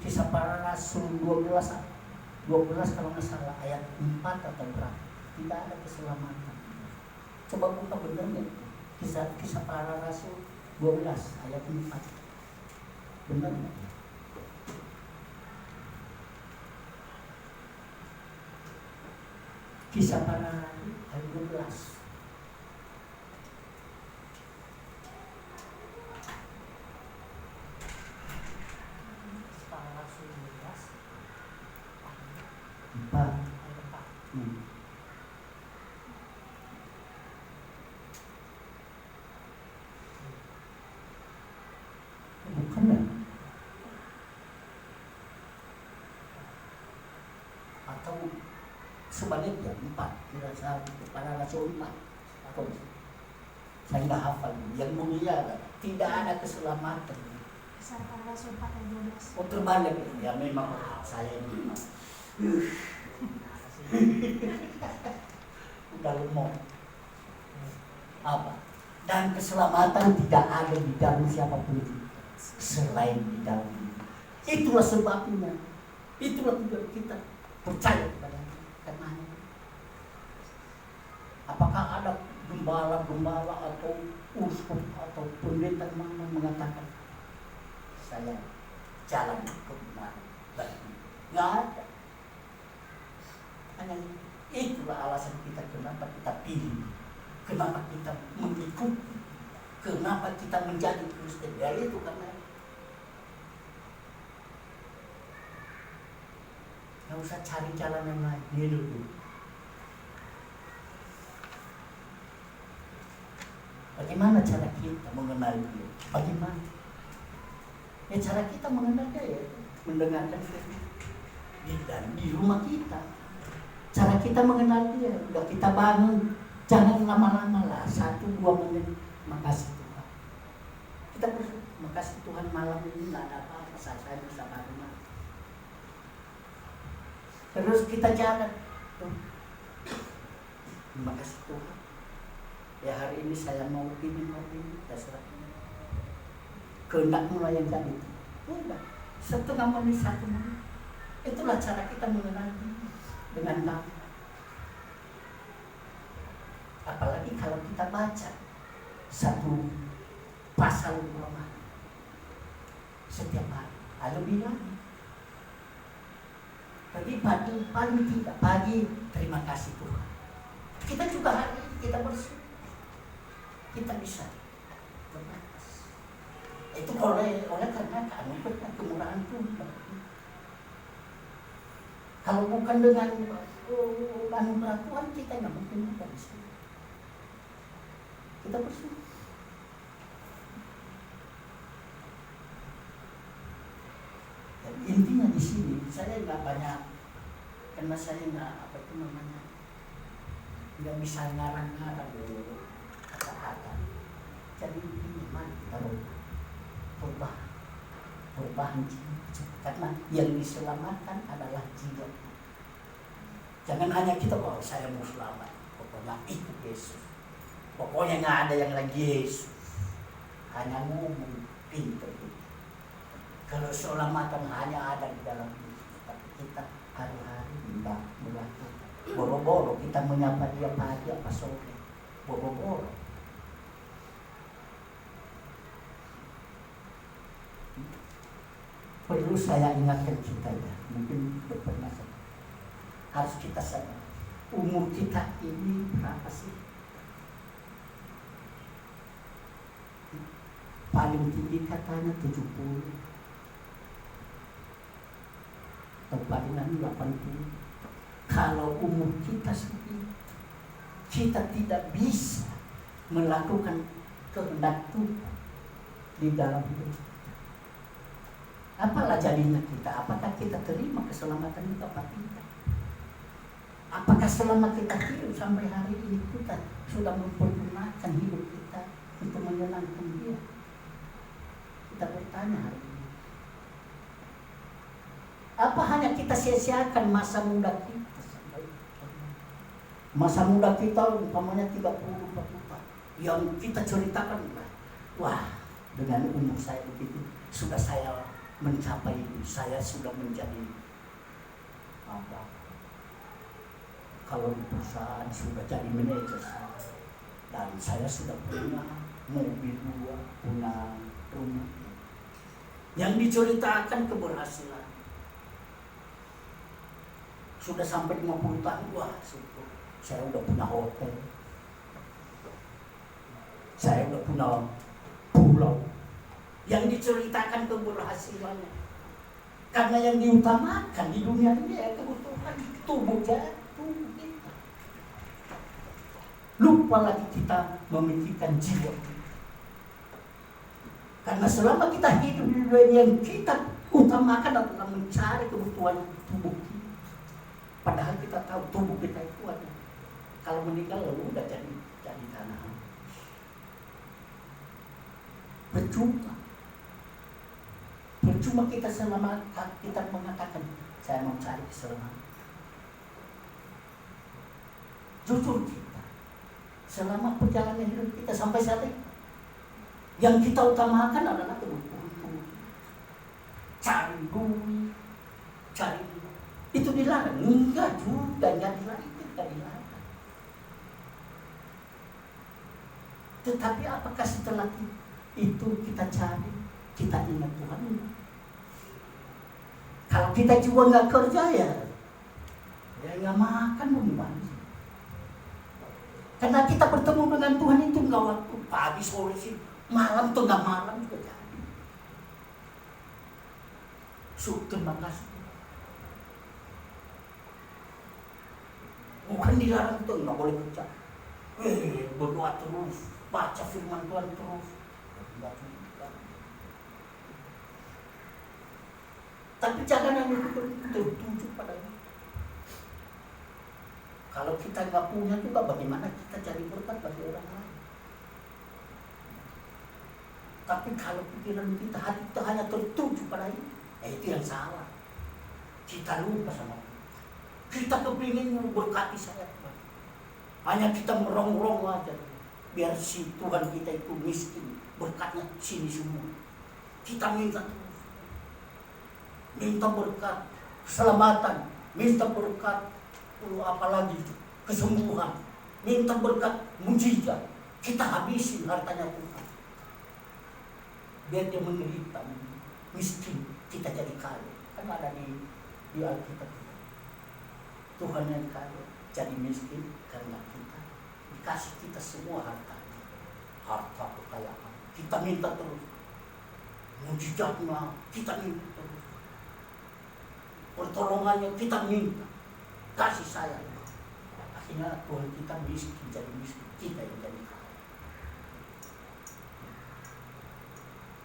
S4: Kisah Para Rasul 12 kalau nggak salah ayat 4 atau berapa, tidak ada keselamatan. Coba buka benar nggak? Kisah Para Rasul 12 ayat 4, benar nggak? Kisah Para Rasul ayat 12. sebaliknya 4, pada Rasul 4. Saya nggak hafal. Yang mulia tidak ada keselamatan.
S3: Kisah para Rasul 4 ayat 12.
S4: Oh terbalik ya, memang saya ini udah lemot. Apa? Dan keselamatan tidak ada di dalam siapapun selain di dalam Dia. Itulah sebabnya. Itulah tujuan kita percaya kepada Karena apakah ada gembala atau uskup atau pendeta mana mengatakan saya jalan kebenaran bagi? Nggak ada. Hanya itulah alasan kita kenapa kita pilih, kenapa kita mengikuti, kenapa kita menjadi Kristen. Ya itu karena nggak usah cari jalan yang lain. Dia dulu. Bagaimana cara kita mengenal Dia? Bagaimana? Ya cara kita mengenal Dia ya mendengarkan di rumah kita. Cara kita mengenal Dia, udah kita bangun, jangan lama-lama lah, 1-2 menit. Makasih Tuhan. Kita bersyukur, makasih Tuhan malam ini nggak ada apa-apa, saya bisa bangun. Terus kita jalan. Terima kasih Tuhan. Ya hari ini saya mau ini, terserah. Kehendak mulai yang jadi. Udah, 1 menit. Itulah cara kita mengenal dengan baik. Apalagi kalau kita baca 1 pasal Roma setiap hari. Lebih lagi. Tapi paling tidak pagi terima kasih Tuhan. Kita juga hari ini kita bersyukur. Kita bisa berbatas. Itu oleh karena anugerah kemurahan Tuhan. Kalau bukan dengan anugerah Tuhan kita nggak mungkin ada di sini. Kita bersyukur. Dan intinya di sini saya nggak banyak, karena saya nggak bisa ngarang-ngarang dulu kata-kata. Jadi ini mari kita perubahan jiwa, karena yang diselamatkan adalah jiwa. Jangan hanya kita saya mau selamat, pokoknya itu Yesus. Pokoknya nggak ada yang lagi Yesus. Hanya ngomong pintar. Kalau keselamatan hanya ada di dalam Yesus, tapi kita hari-hari tidak melakukan. Boro-boro kita menyapa Dia pagi apa sore. Boro-boro. Perlu saya ingatkan kita ya, mungkin pernah harus kita sadar. Umur kita ini berapa sih? Paling tinggi katanya 70 atau palingan 80. Kalau umur kita seperti kita tidak bisa melakukan kehendak Tuhan di dalam hidup, apalah jadinya kita? Apakah kita terima keselamatan itu apa tidak? Apakah selama kita hidup sampai hari ini kita sudah mempergunakan hidup kita untuk menyenangkan Dia? Kita bertanya hari ini. Apa hanya kita sia-siakan masa muda kita? Masa muda kita umpamanya 30-40 yang kita ceritakan, wah dengan umur saya begitu sudah saya mencapai itu, saya sudah menjadi apa? Kalau di perusahaan sudah jadi manajer dan saya sudah punya mobil 2, punya rumah. Yang diceritakan keberhasilan. Sudah sampai 50 tahun, wah syukur. Saya udah punya hotel. Saya udah punya pulau. Yang diceritakan keberhasilannya. Karena yang diutamakan di dunia ini ya kebutuhan tubuh kita. Lupa lagi kita memikirkan jiwa. Karena selama kita hidup di dunia yang kita utamakan adalah mencari kebutuhan tubuh kita. Padahal kita tahu tubuh kita itu ada. Kalau meninggal lalu udah jadi tanah. Percuma kita selama kita mengatakan saya mau cari keselamatan. Jujur kita, selama perjalanan hidup kita sampai saat ini, yang kita utamakan adalah kebutuhan. Cari duit, cari itu dilarang? Enggak juga, enggak dilarang. Tetapi apakah setelah itu kita cari, kita ingat Tuhan? Kalau kita juga nggak kerja ya nggak makan mau gimana sih? Karena kita bertemu dengan Tuhan itu nggak waktu pagi sore sih, malam tengah malam juga jadi. Terima kasih. Bukan dilarang tuh nggak boleh kerja. Berdoa terus, baca firman Tuhan terus. Tapi jangan hanya tertuju pada itu. Kalau kita nggak punya juga, bagaimana kita cari berkat bagi orang lain? Tapi kalau pikiran kita, hati kita hanya tertuju pada itu yang salah. Kita lupa sama Tuhan. Kita kepingin berkati saya Tuhan. Hanya kita merongrong aja, biar si Tuhan kita itu miskin, berkatnya sini semua. Kita minta terus. Minta berkat keselamatan, minta berkat apalagi kesembuhan, minta berkat mujizat. Kita habisin hartanya Tuhan, biar dia menderita, miskin, kita jadi kaya. Kan ada di Alkitab, Tuhan yang kaya jadi miskin karena kita dikasih kita semua harta kekayaan. Kita minta terus mujizatnya, kita minta terus pertolongannya, kita minta kasih sayang. Akhirnya Tuhan kita miskin jadi miskin, kita yang jadi kaya.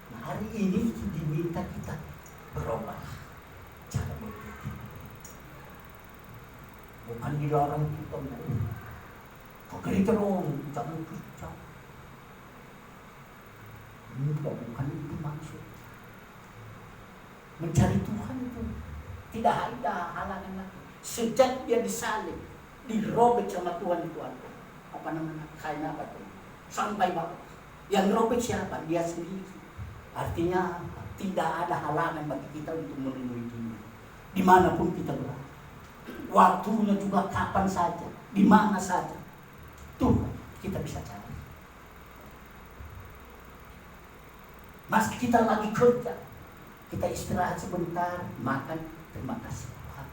S4: Nah, hari ini diminta kita berubah cara berpikir. Bukan dilarang kita kerja dong, jangan kerja. Enggak, bukan itu maksud. Mencari Tuhan itu tidak ada halangan lagi. Sejak dia disalib, dirobek sama Tuhan itu apa namanya, kain apa tuh, sampai bawah. Yang robek siapa? Dia sendiri. Artinya tidak ada halangan bagi kita untuk menemui Dia dimanapun kita berada. Waktunya juga kapan saja, di mana saja, Tuhan kita bisa cari. Meski kita lagi kerja, kita istirahat sebentar, makan, terima kasih Tuhan.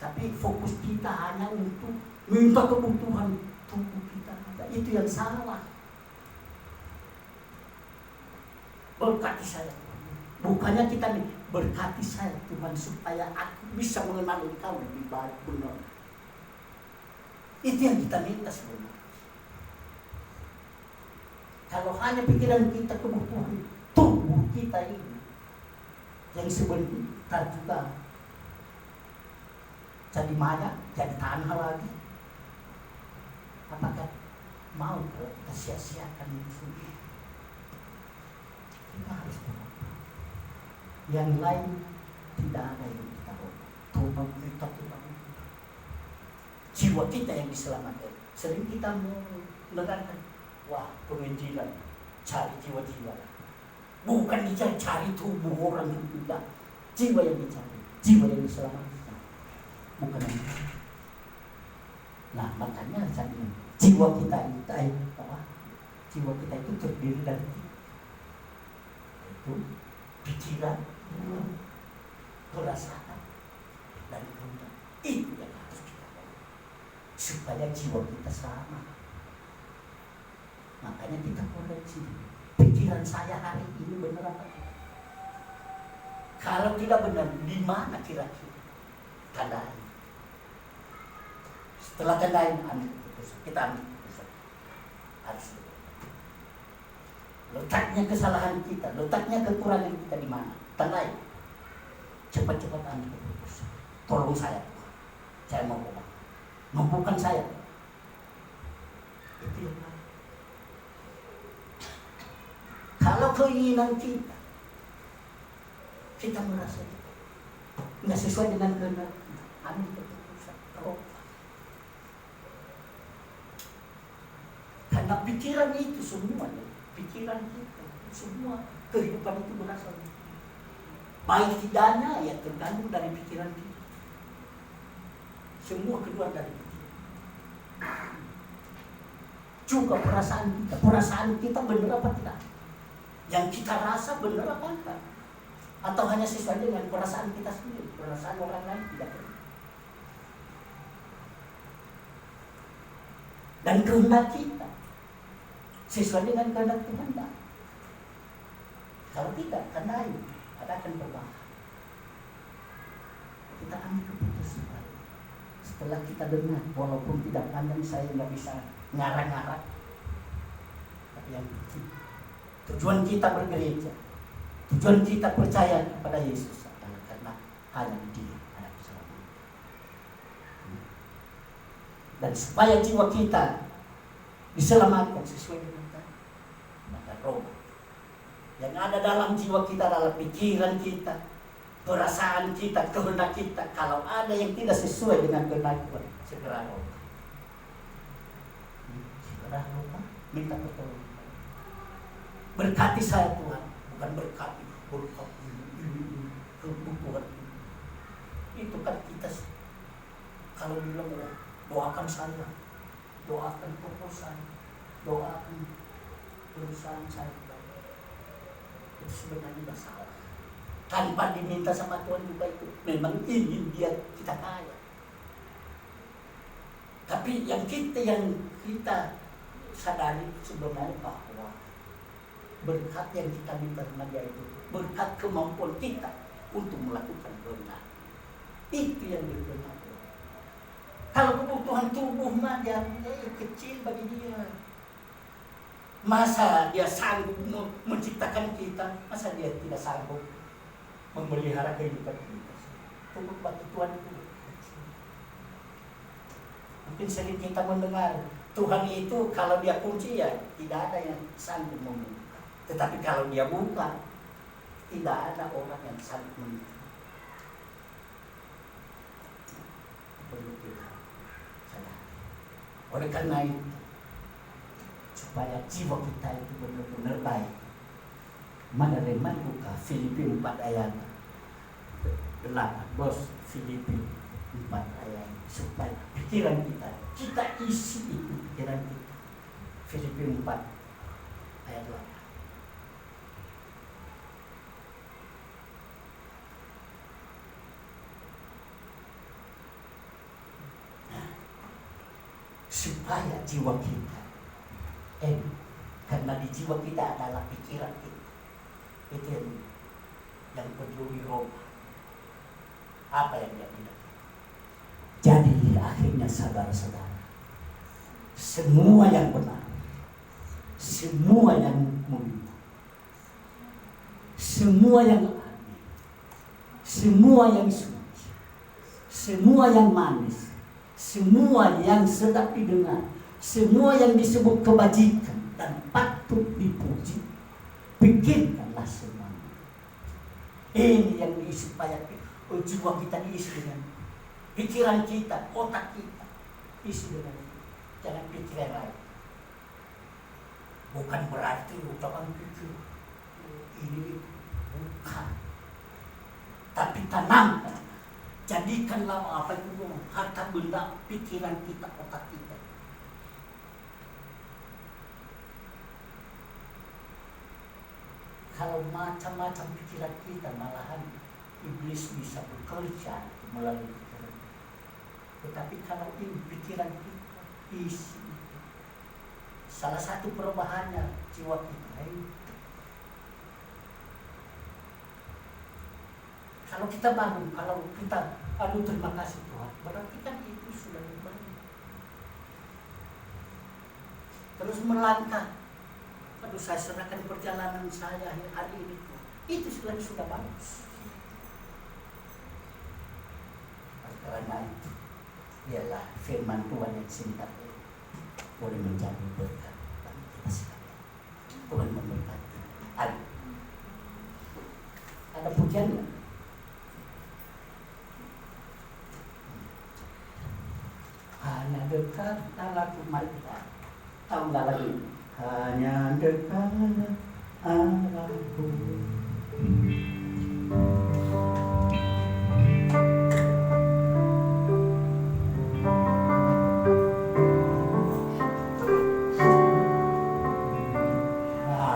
S4: Tapi fokus kita hanya untuk minta kebutuhan tubuh kita. Itu yang salah. Berkati saya, bukannya kita nih, berkati saya Tuhan supaya aku bisa mengenal Engkau lebih baik, benar. Itu yang kita minta sebenarnya. Kalau hanya pikiran kita kebutuhan tubuh kita ini, yang sebentar juga jadi maya, jadi tanah lagi, apakah mau kita sia-siakan ini semua? Kita harus berubah. Yang lain tidak ada yang kita ubah. Tuhan kita tidak ubah. Jiwa kita yang diselamatkan. Sering kita mendengarkan, wah, penginjilan, cari jiwa-jiwa. Bukan dicari tubuh orang yang tidak. Jiwa yang dicari, jiwa yang diselamatkan. Bukan yang itu. Nah, makanya jiwa kita jiwa kita itu terdiri dari itu pikiran, perasaan, dan kehendak. Itu yang harus kita lakukan supaya jiwa kita selamat. Makanya kita koreksi pikiran saya hari ini benar apa? Kalau tidak benar, di mana kira-kira tandai? Setelah tandai, kita ambil keputusan. Harus letaknya kesalahan kita, letaknya kekurangan kita di mana? Tandai. cepat-cepat ambil keputusan. Tolong saya Tuhan, saya mau berubah. Mampukan saya. Itu yang baik. Kalau keinginan kita merasa nggak sesuai dengan kehendak, ambil keputusan. Karena pikiran itu semuanya, pikiran kita semua kehidupan itu berasal dari itu. Baik tidaknya ya tergantung dari pikiran kita. Semua keluar dari pikiran. Juga perasaan kita benar apa tidak? Yang kita rasa benar apa enggak? Atau hanya sesuai dengan perasaan kita sendiri, perasaan orang lain tidak benar. Dan kehendak kita sesuai dengan kehendak Tuhan enggak? Kalau tidak, karena itu ada akan berbahaya. Kita ambil keputusan. Setelah kita dengar, walaupun tidak pandang, saya nggak bisa ngarang-ngarang. Tapi yang penting, tujuan kita bergereja, tujuan kita percaya kepada Yesus adalah karena hanya Dia ada keselamatan. Dan supaya jiwa kita diselamatkan sesuai dengan Tuhan, maka roh yang ada dalam jiwa kita adalah pikiran kita, perasaan kita, kehendak kita. Kalau ada yang tidak sesuai dengan kehendak Tuhan, segera roba. Segera roba, minta pertolongan. Berkati saya Tuhan, bukan berkati kebutuhan. Itu kan kita kalau bilang doakan saya, doakan proposal, doakan perusahaan saya. Itu sebenarnya tidak salah. Tanpa diminta sama Tuhan juga itu memang ingin dia kita kaya. Tapi yang kita sadari sebenarnya bahwa berkat yang kita minta sama dia itu berkat kemampuan kita untuk melakukan kehendak. Itu yang dikehendaki. Kalau kebutuhan tubuh mah dia kecil bagi dia. Masa dia sanggup menciptakan kita? Masa dia tidak sanggup memelihara kehidupan kita? Tubuh bagi Tuhan itu. Mungkin sering kita mendengar Tuhan itu kalau dia kunci ya tidak ada yang sanggup membuka. Tetapi kalau dia buka, tidak ada orang yang sanggup membuka. Perlu kita sadari. Oleh karena itu, supaya jiwa kita itu benar-benar baik. Menerima buka Filipi 4 ayat 8. Bos, Filipi 4 ayat. Supaya pikiran kita isi itu pikiran kita. Filipi 4 ayat 8. Supaya jiwa kita karena di jiwa kita adalah pikiran kita. Itu yang perlu dirubah. Apa yang dia bilang? Jadi akhirnya saudara-saudara, semua yang benar, semua yang mulia, semua yang adil, semua yang suci, semua yang manis, semua yang sedap didengar, semua yang disebut kebajikan dan patut dipuji, pikirkanlah semuanya. Ini yang diisi supaya jiwa kita diisi dengan pikiran kita, otak kita isi dengan itu. Jangan pikiran lain. Bukan berarti ucapan pikir ini bukan. Tapi tanamkan. Jadikanlah apa itu harta benda pikiran kita, otak kita. Kalau macam-macam pikiran kita, malahan iblis bisa bekerja melalui pikiran. Tetapi kalau ini pikiran kita isi, salah satu perubahannya jiwa kita ini. Kalau kita bangun, kalau kita aduh terima kasih Tuhan, berarti kan itu sudah baik. Terus melangkah, aduh saya serahkan perjalanan saya hari ini Tuhan, itu sudah bagus. Tuhan, biarlah firman Tuhan yang singkat ini boleh menjadi berkat bagi kita sekalian. Tuhan memberkati. Ada pujian nggak? Hanya dekat lagu, mari kita tahu nggak lagi? Hanya dekat Allahku.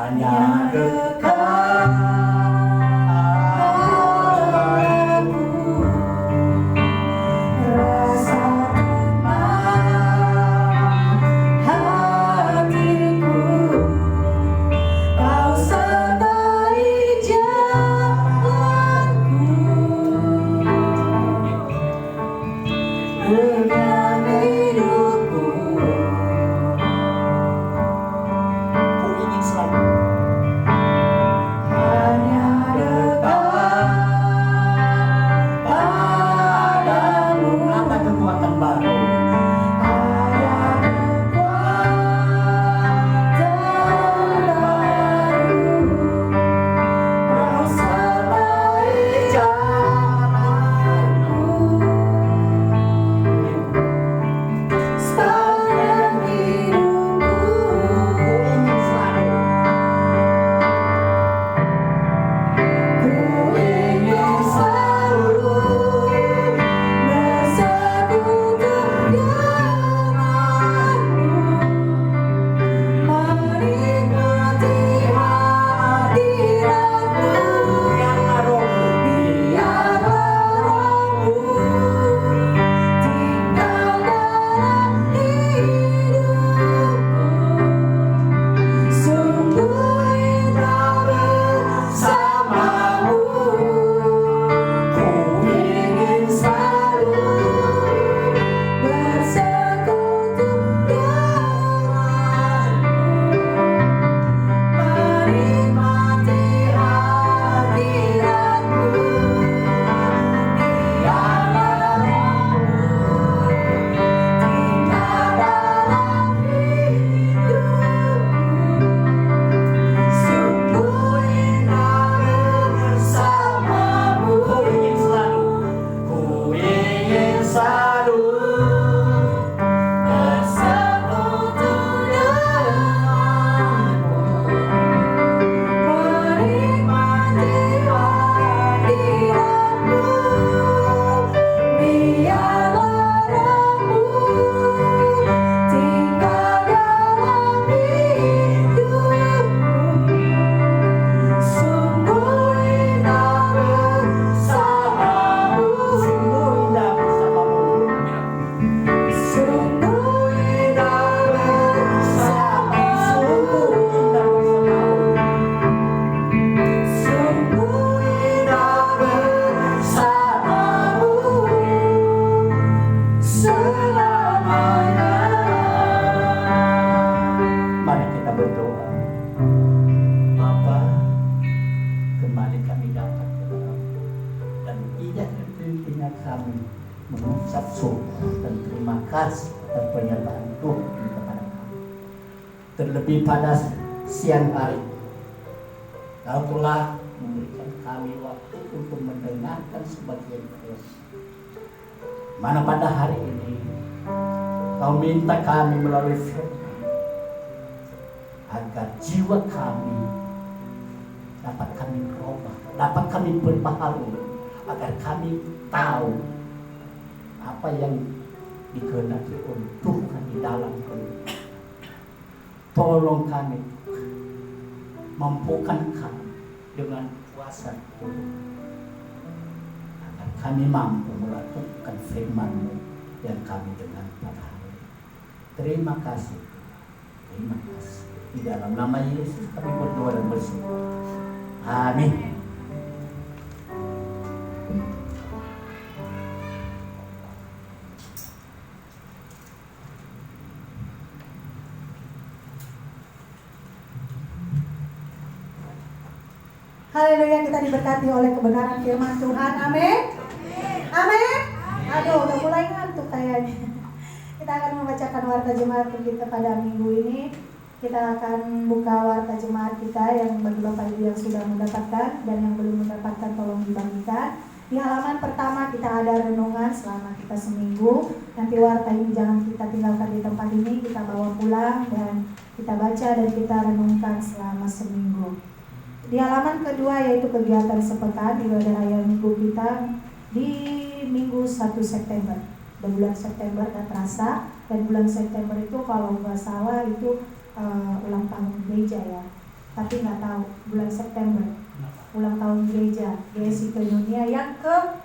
S4: Hanya dekat Allahku, rasa tenang hatiku, kau sertai jalanku, dengan hidupku. Ku ingin selalu hanya dekat padamu. Ada kekuatan baru. Ada kekuatan baru. Kau sertai jalanku, sepanjang hidupku. Ku ingin selalu. Ku ingin selalu bersekutu denganmu, menikmati hadiratmu. Biarlah rohmu tinggal dalam hidupku. Sungguh indah bersamamu. Ku ingin selalu bersekutu denganmu, menikmati hadiratmu. Biarlah rohmu tinggal dalam hidupku. Sungguh indah bersamamu. Ku ingin selalu bersekutu denganmu, menikmati hadiratmu. Biarlah rohmu tinggal dalam hidupku. Sungguh indah bersamamu. Sungguh indah bersamamu. Sungguh indah bersamamu. Sungguh indah bersamamu. Selamanya. Mari kita berdoa. Bapa, kembali kami datang kepadamu, dan tidak henti-hentinya kami mengucap syukur dan terima kasih atas penyertaan Tuhan kepada kami. Terlebih pada siang hari, Kau telah memberikan kami waktu untuk mendengarkan sebagian firman. Mana pada hari ini Kau minta kami melalui firman agar jiwa kami dapat kami berubah, dapat kami berbaharui, agar kami tahu apa yang dikehendaki oleh Tuhan di dalam hidup. Tolong kami, mampukan kami dengan kuasa Tuhan, agar kami mampu melakukan firman-Mu yang kami dengar pada hari ini. Terima kasih, terima kasih. Di dalam nama Yesus kami berdoa dan bersyukur. Amin.
S1: Haleluya, kita diberkati oleh kebenaran firman Tuhan. Amin. Amin. Aduh, udah mulai warta jemaat kita pada minggu ini. Kita akan buka warta jemaat kita yang bagi Bapak Ibu yang sudah mendapatkan dan yang belum mendapatkan tolong dibagikan. Di halaman pertama kita ada renungan selama kita seminggu. Nanti warta ini jangan kita tinggalkan di tempat ini, kita bawa pulang dan kita baca dan kita renungkan selama seminggu. Di halaman kedua yaitu kegiatan sepekan ibadah raya minggu kita di minggu 1 September. Dan bulan September dan terasa, dan bulan September itu kalau nggak salah itu ulang tahun gereja ya. Tapi nggak tahu bulan September ulang tahun gereja GSI Dunia yang ke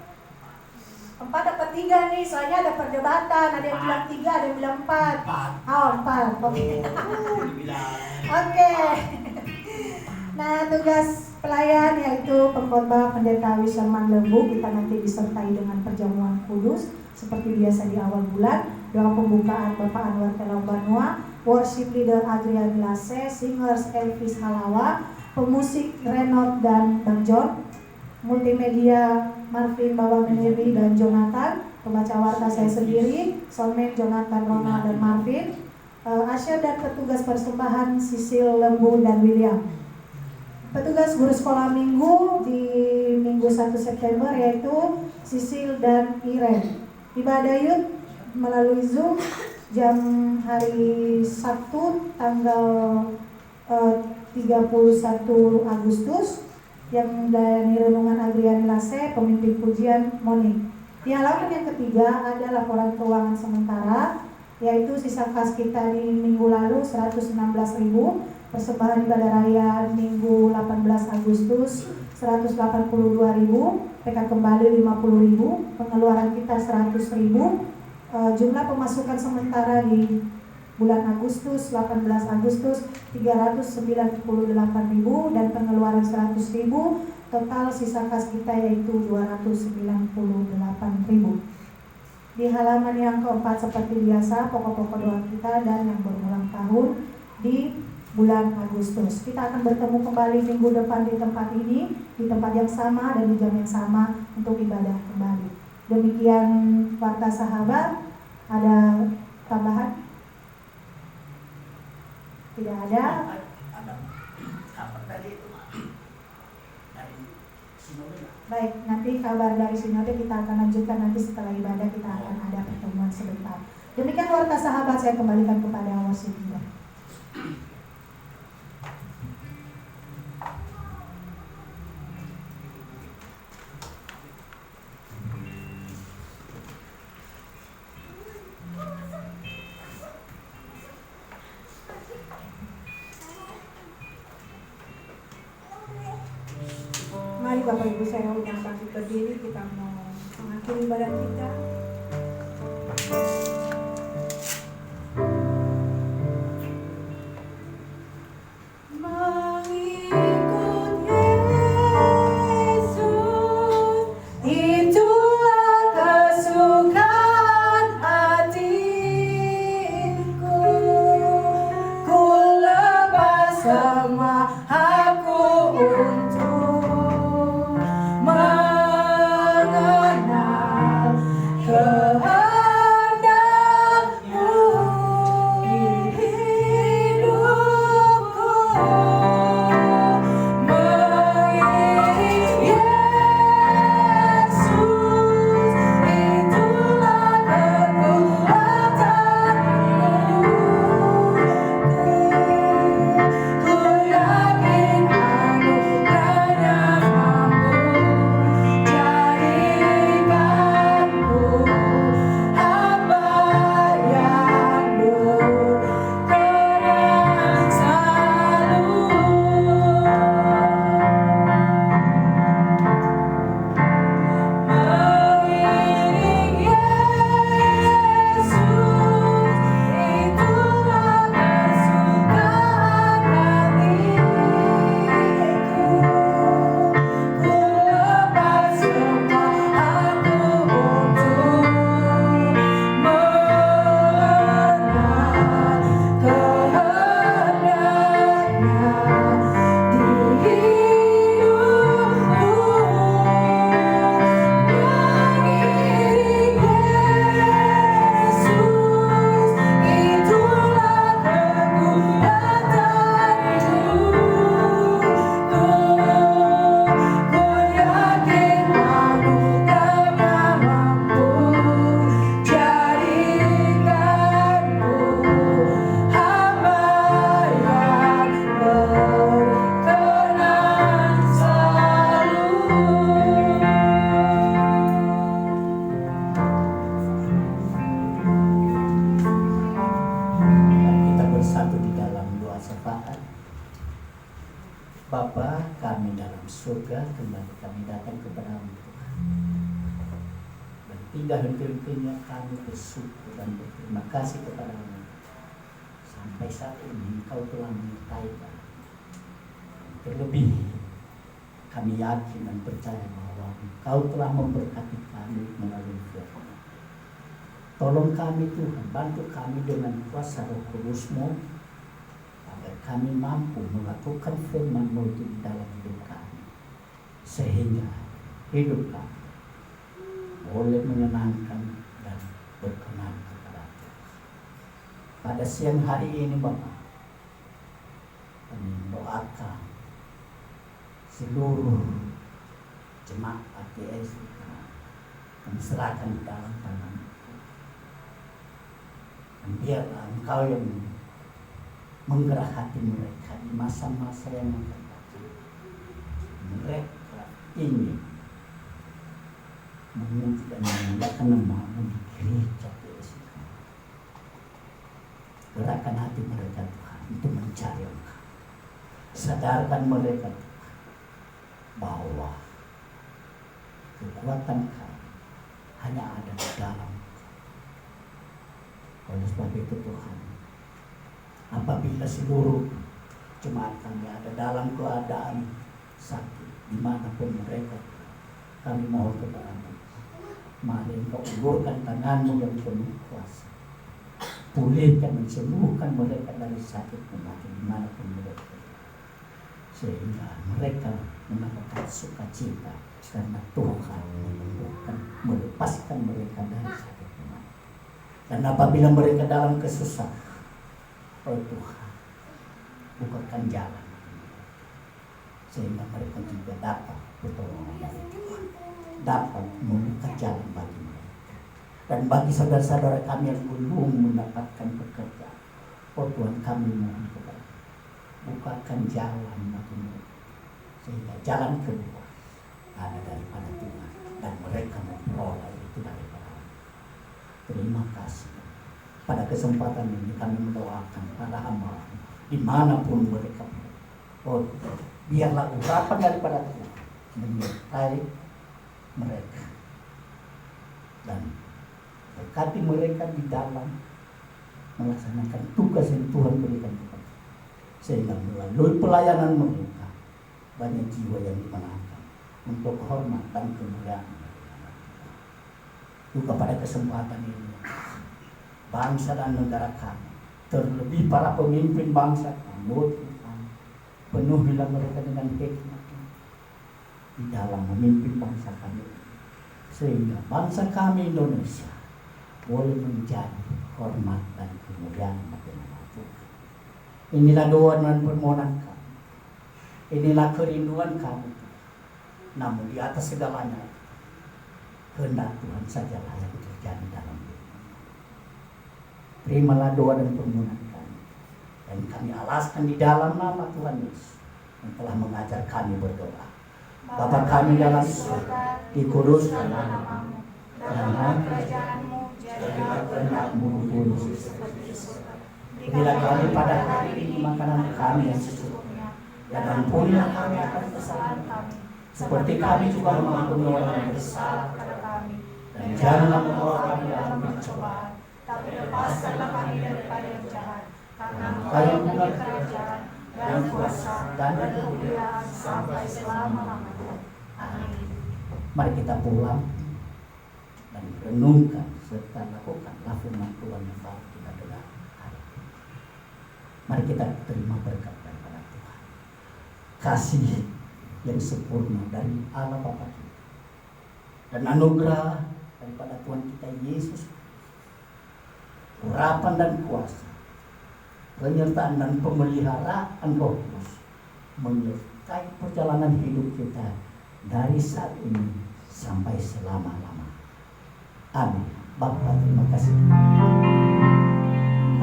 S1: 4 dapat 3 nih, soalnya ada perdebatan, ada yang bilang 3, ada yang bilang 4. Oh 4, oke. Oke. Nah, tugas pelayan yaitu pengkhotbah Pendeta Wisherman Lembu. Kita nanti disertai dengan perjamuan kudus seperti biasa di awal bulan. Doa pembukaan Bapak Anwar Telambanua, worship leader Adrian Lase, singers Elvis Halawa, pemusik Renot dan Bang John, multimedia Marvin Bawa Meneri dan Jonathan, pembaca warta saya sendiri, soundman Jonathan, Ronald dan Marvin, Asher dan petugas persembahan Sisil, Lembu dan William. Petugas guru sekolah minggu di minggu 1 September yaitu Sisil dan Iren. Ibadah Yud melalui Zoom jam hari Sabtu tanggal 31 Agustus yang melayani renungan Adrian Lase, pemimpin pujian Monik. Di halaman yang ketiga ada laporan keuangan sementara yaitu sisa kas kita di minggu lalu 116.000, persembahan ibadah raya minggu 18 Agustus 182.000, PK kembali 50.000, pengeluaran kita 100.000. Jumlah pemasukan sementara di bulan Agustus 18 Agustus 398.000 dan pengeluaran 100.000. Total sisa kas kita yaitu 298.000. Di halaman yang keempat seperti biasa pokok-pokok doa kita dan yang berulang tahun di bulan Agustus. Kita akan bertemu kembali minggu depan di tempat ini, di tempat yang sama dan di jam yang sama untuk ibadah kembali. Demikian warta sahabat. Ada tambahan? Tidak ada. Baik, nanti kabar dari sinode kita akan lanjutkan nanti setelah ibadah, kita akan ada pertemuan sebentar. Demikian warta sahabat, saya kembalikan kepada worship leader. Mari Bapak Ibu saya undang bangkit berdiri, kita mau mengakhiri ibadah kita.
S6: Kehendak
S4: surga, kembali kami datang kepada-Mu Tuhan. Dan tidak henti-hentinya kami bersyukur dan berterima kasih kepada-Mu. Sampai saat ini Engkau telah menyertai kami. Terlebih kami yakin dan percaya bahwa Engkau telah memberkati kami melalui firman. Tolong kami Tuhan, bantu kami dengan kuasa Roh Kudus-Mu agar kami mampu melakukan firman-Mu itu di dalam hidup kami, sehingga hidup kami boleh menyenangkan dan berkenan kepada Tuhan. Pada siang hari ini Bapa, kami mendoakan seluruh jemaat ATS kami serahkan di dalam tangan. Dan biarlah Engkau yang menggerak hati mereka di masa-masa yang akan datang. Mereka ingin memuji dan memuliakan nama-Mu di gereja PSIK. Gerakkan hati mereka Tuhan untuk mencari Engkau. Sadarkan mereka Tuhan bahwa kekuatan kami hanya ada di dalam. Oleh sebab itu Tuhan, apabila seluruh jemaat kami ada dalam keadaan sakit, dimanapun mereka, kami mohon kepada-Mu, mari Engkau ulurkan tangan-Mu yang penuh kuasa, pulihkan dan sembuhkan mereka dari sakit penyakit dimanapun mereka, sehingga mereka mendapatkan sukacita karena Tuhan menyembuhkan, melepaskan mereka dari sakit. Dan apabila mereka dalam kesusahan, oh Tuhan, bukakan jalan sehingga mereka juga dapat pertolongan dari Tuhan, dapat membuka jalan bagi mereka. Dan bagi saudara-saudara kami yang belum mendapatkan pekerjaan, oh Tuhan, kami mohon kepada, bukakan jalan bagi mereka sehingga jalan keluar ada daripada Tuhan dan mereka memperoleh itu daripada. Terima kasih. Pada kesempatan ini kami mendoakan para hamba dimanapun mereka. Oh, biarlah urapan daripada Tuhan menyertai mereka dan berkati mereka di dalam melaksanakan tugas yang Tuhan berikan kepada, sehingga melalui pelayanan mereka banyak jiwa yang dimenangkan untuk hormat dan kemuliaan. Juga pada kesempatan ini, bangsa dan negara kami, terlebih para pemimpin bangsa kami, Tuhan, penuhilah mereka dengan hikmat di dalam memimpin bangsa kami, sehingga bangsa kami Indonesia boleh menjadi hormat dan kemuliaan bagi nama Tuhan. Inilah doa dan permohonan kami, inilah kerinduan kami, namun di atas segalanya, kehendak Tuhan sajalah yang terjadi dalam hidup. Terimalah doa dan permohonan kami, dan kami alaskan di dalam nama Tuhan Yesus yang telah mengajar kami berdoa. Bapa kami dalam surga, dikuduskan namamu, datanglah kerajaan-Mu, jadilah kehendak-Mu di bumi seperti di surga. Berilah kami pada hari ini makanan kami yang secukupnya, dan ampunilah kami akan kesalahan kami, seperti kami juga mengampuni orang yang bersalah kepada kami, dan janganlah membawa kami dalam pencobaan, tapi lepaskanlah kami daripada yang jahat, karena Engkau yang punya kerajaan dan kuasa dan kemuliaan sampai selama-lamanya. Amin. Mari kita pulang dan renungkan serta lakukanlah firman Tuhan yang baru kita dengar hari ini. Mari kita terima berkat daripada Tuhan, kasih yang sempurna dari Allah Bapa kita, dan anugerah daripada Tuhan kita Yesus, urapan dan kuasa, penyertaan dan pemeliharaan Roh Kudus menyertai perjalanan hidup kita dari saat ini sampai selama-lama. Amin. Bapa, terima kasih.
S1: Bapa, terima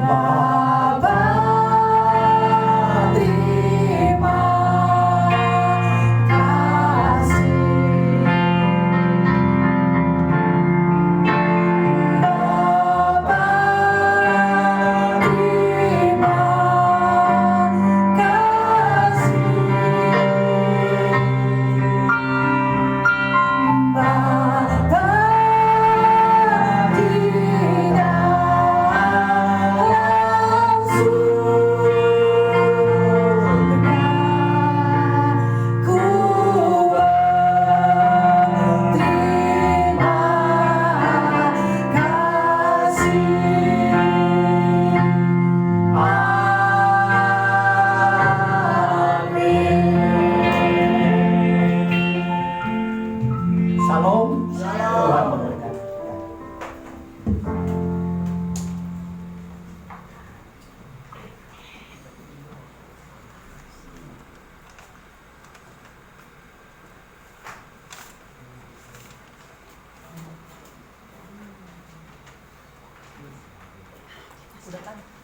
S1: kasih. Bapa, terima kasih.
S5: Udah kan?